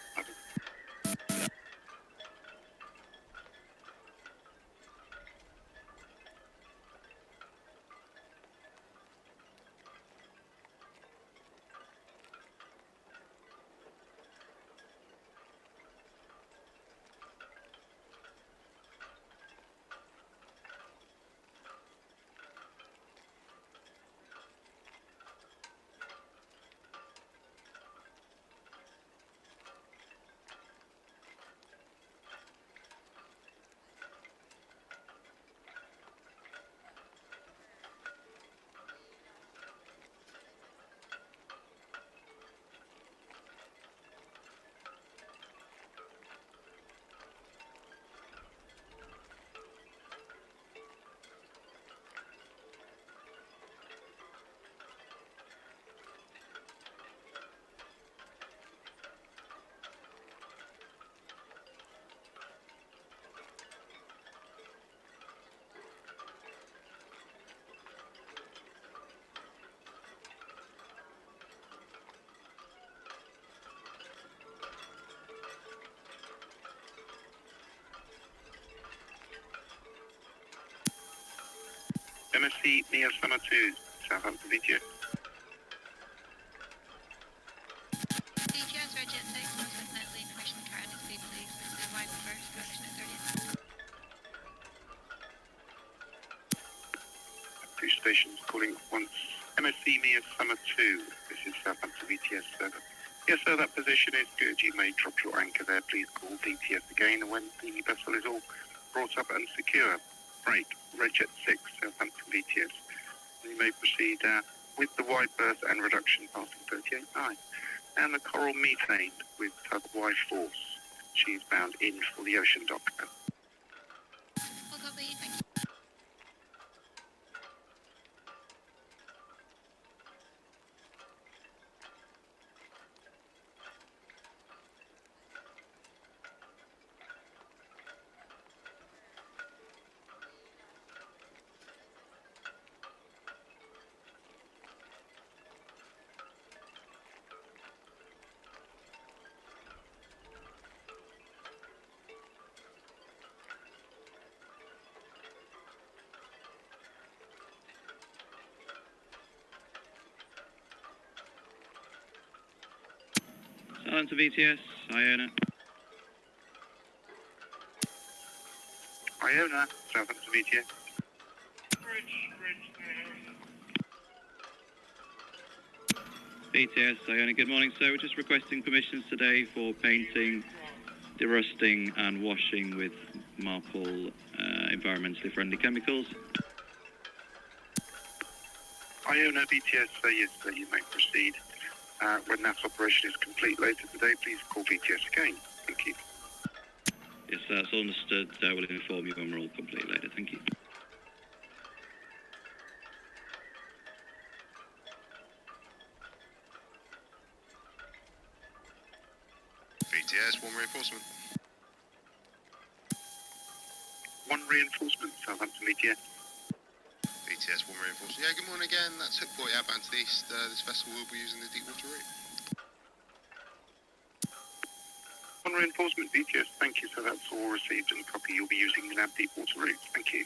MSC Neo Summer 2, Southampton VTS. VTS Red Jet 6, Northwest Netley, permission to carry on his speed, please. The arrival first, correction at 30th. Two stations calling once. MSC Neo Summer 2, this is Southampton VTS 7. Yes, sir, that position is good. You may drop your anchor there. Please call VTS again when the vessel is all brought up and secure. Break, Red Jet 6, Southampton VTS. You may proceed with the wide berth and reduction passing 38.9. And the Coral Methane with tug Y Force. She's bound in for the ocean dock. All copy, thank you. Southampton VTS, Iona. Iona, Southampton VTS. VTS, Iona, good morning, sir. We're just requesting permissions today for painting, derusting and washing with Marple environmentally friendly chemicals. Iona VTS, yes, sir, you may proceed. When that operation is complete later today, please call VTS again. Thank you. Yes, that's understood. We'll inform you when we're all complete later. Thank you. VTS, one reinforcement. One reinforcement, Southampton VTS. VTS, one reinforcement. Yeah, good morning again. That's Hook Point outbound to the east. This vessel will be using the deepwater route. One reinforcement VTS, thank you. So that's all received and copy. You'll be using the nav deepwater route. Thank you.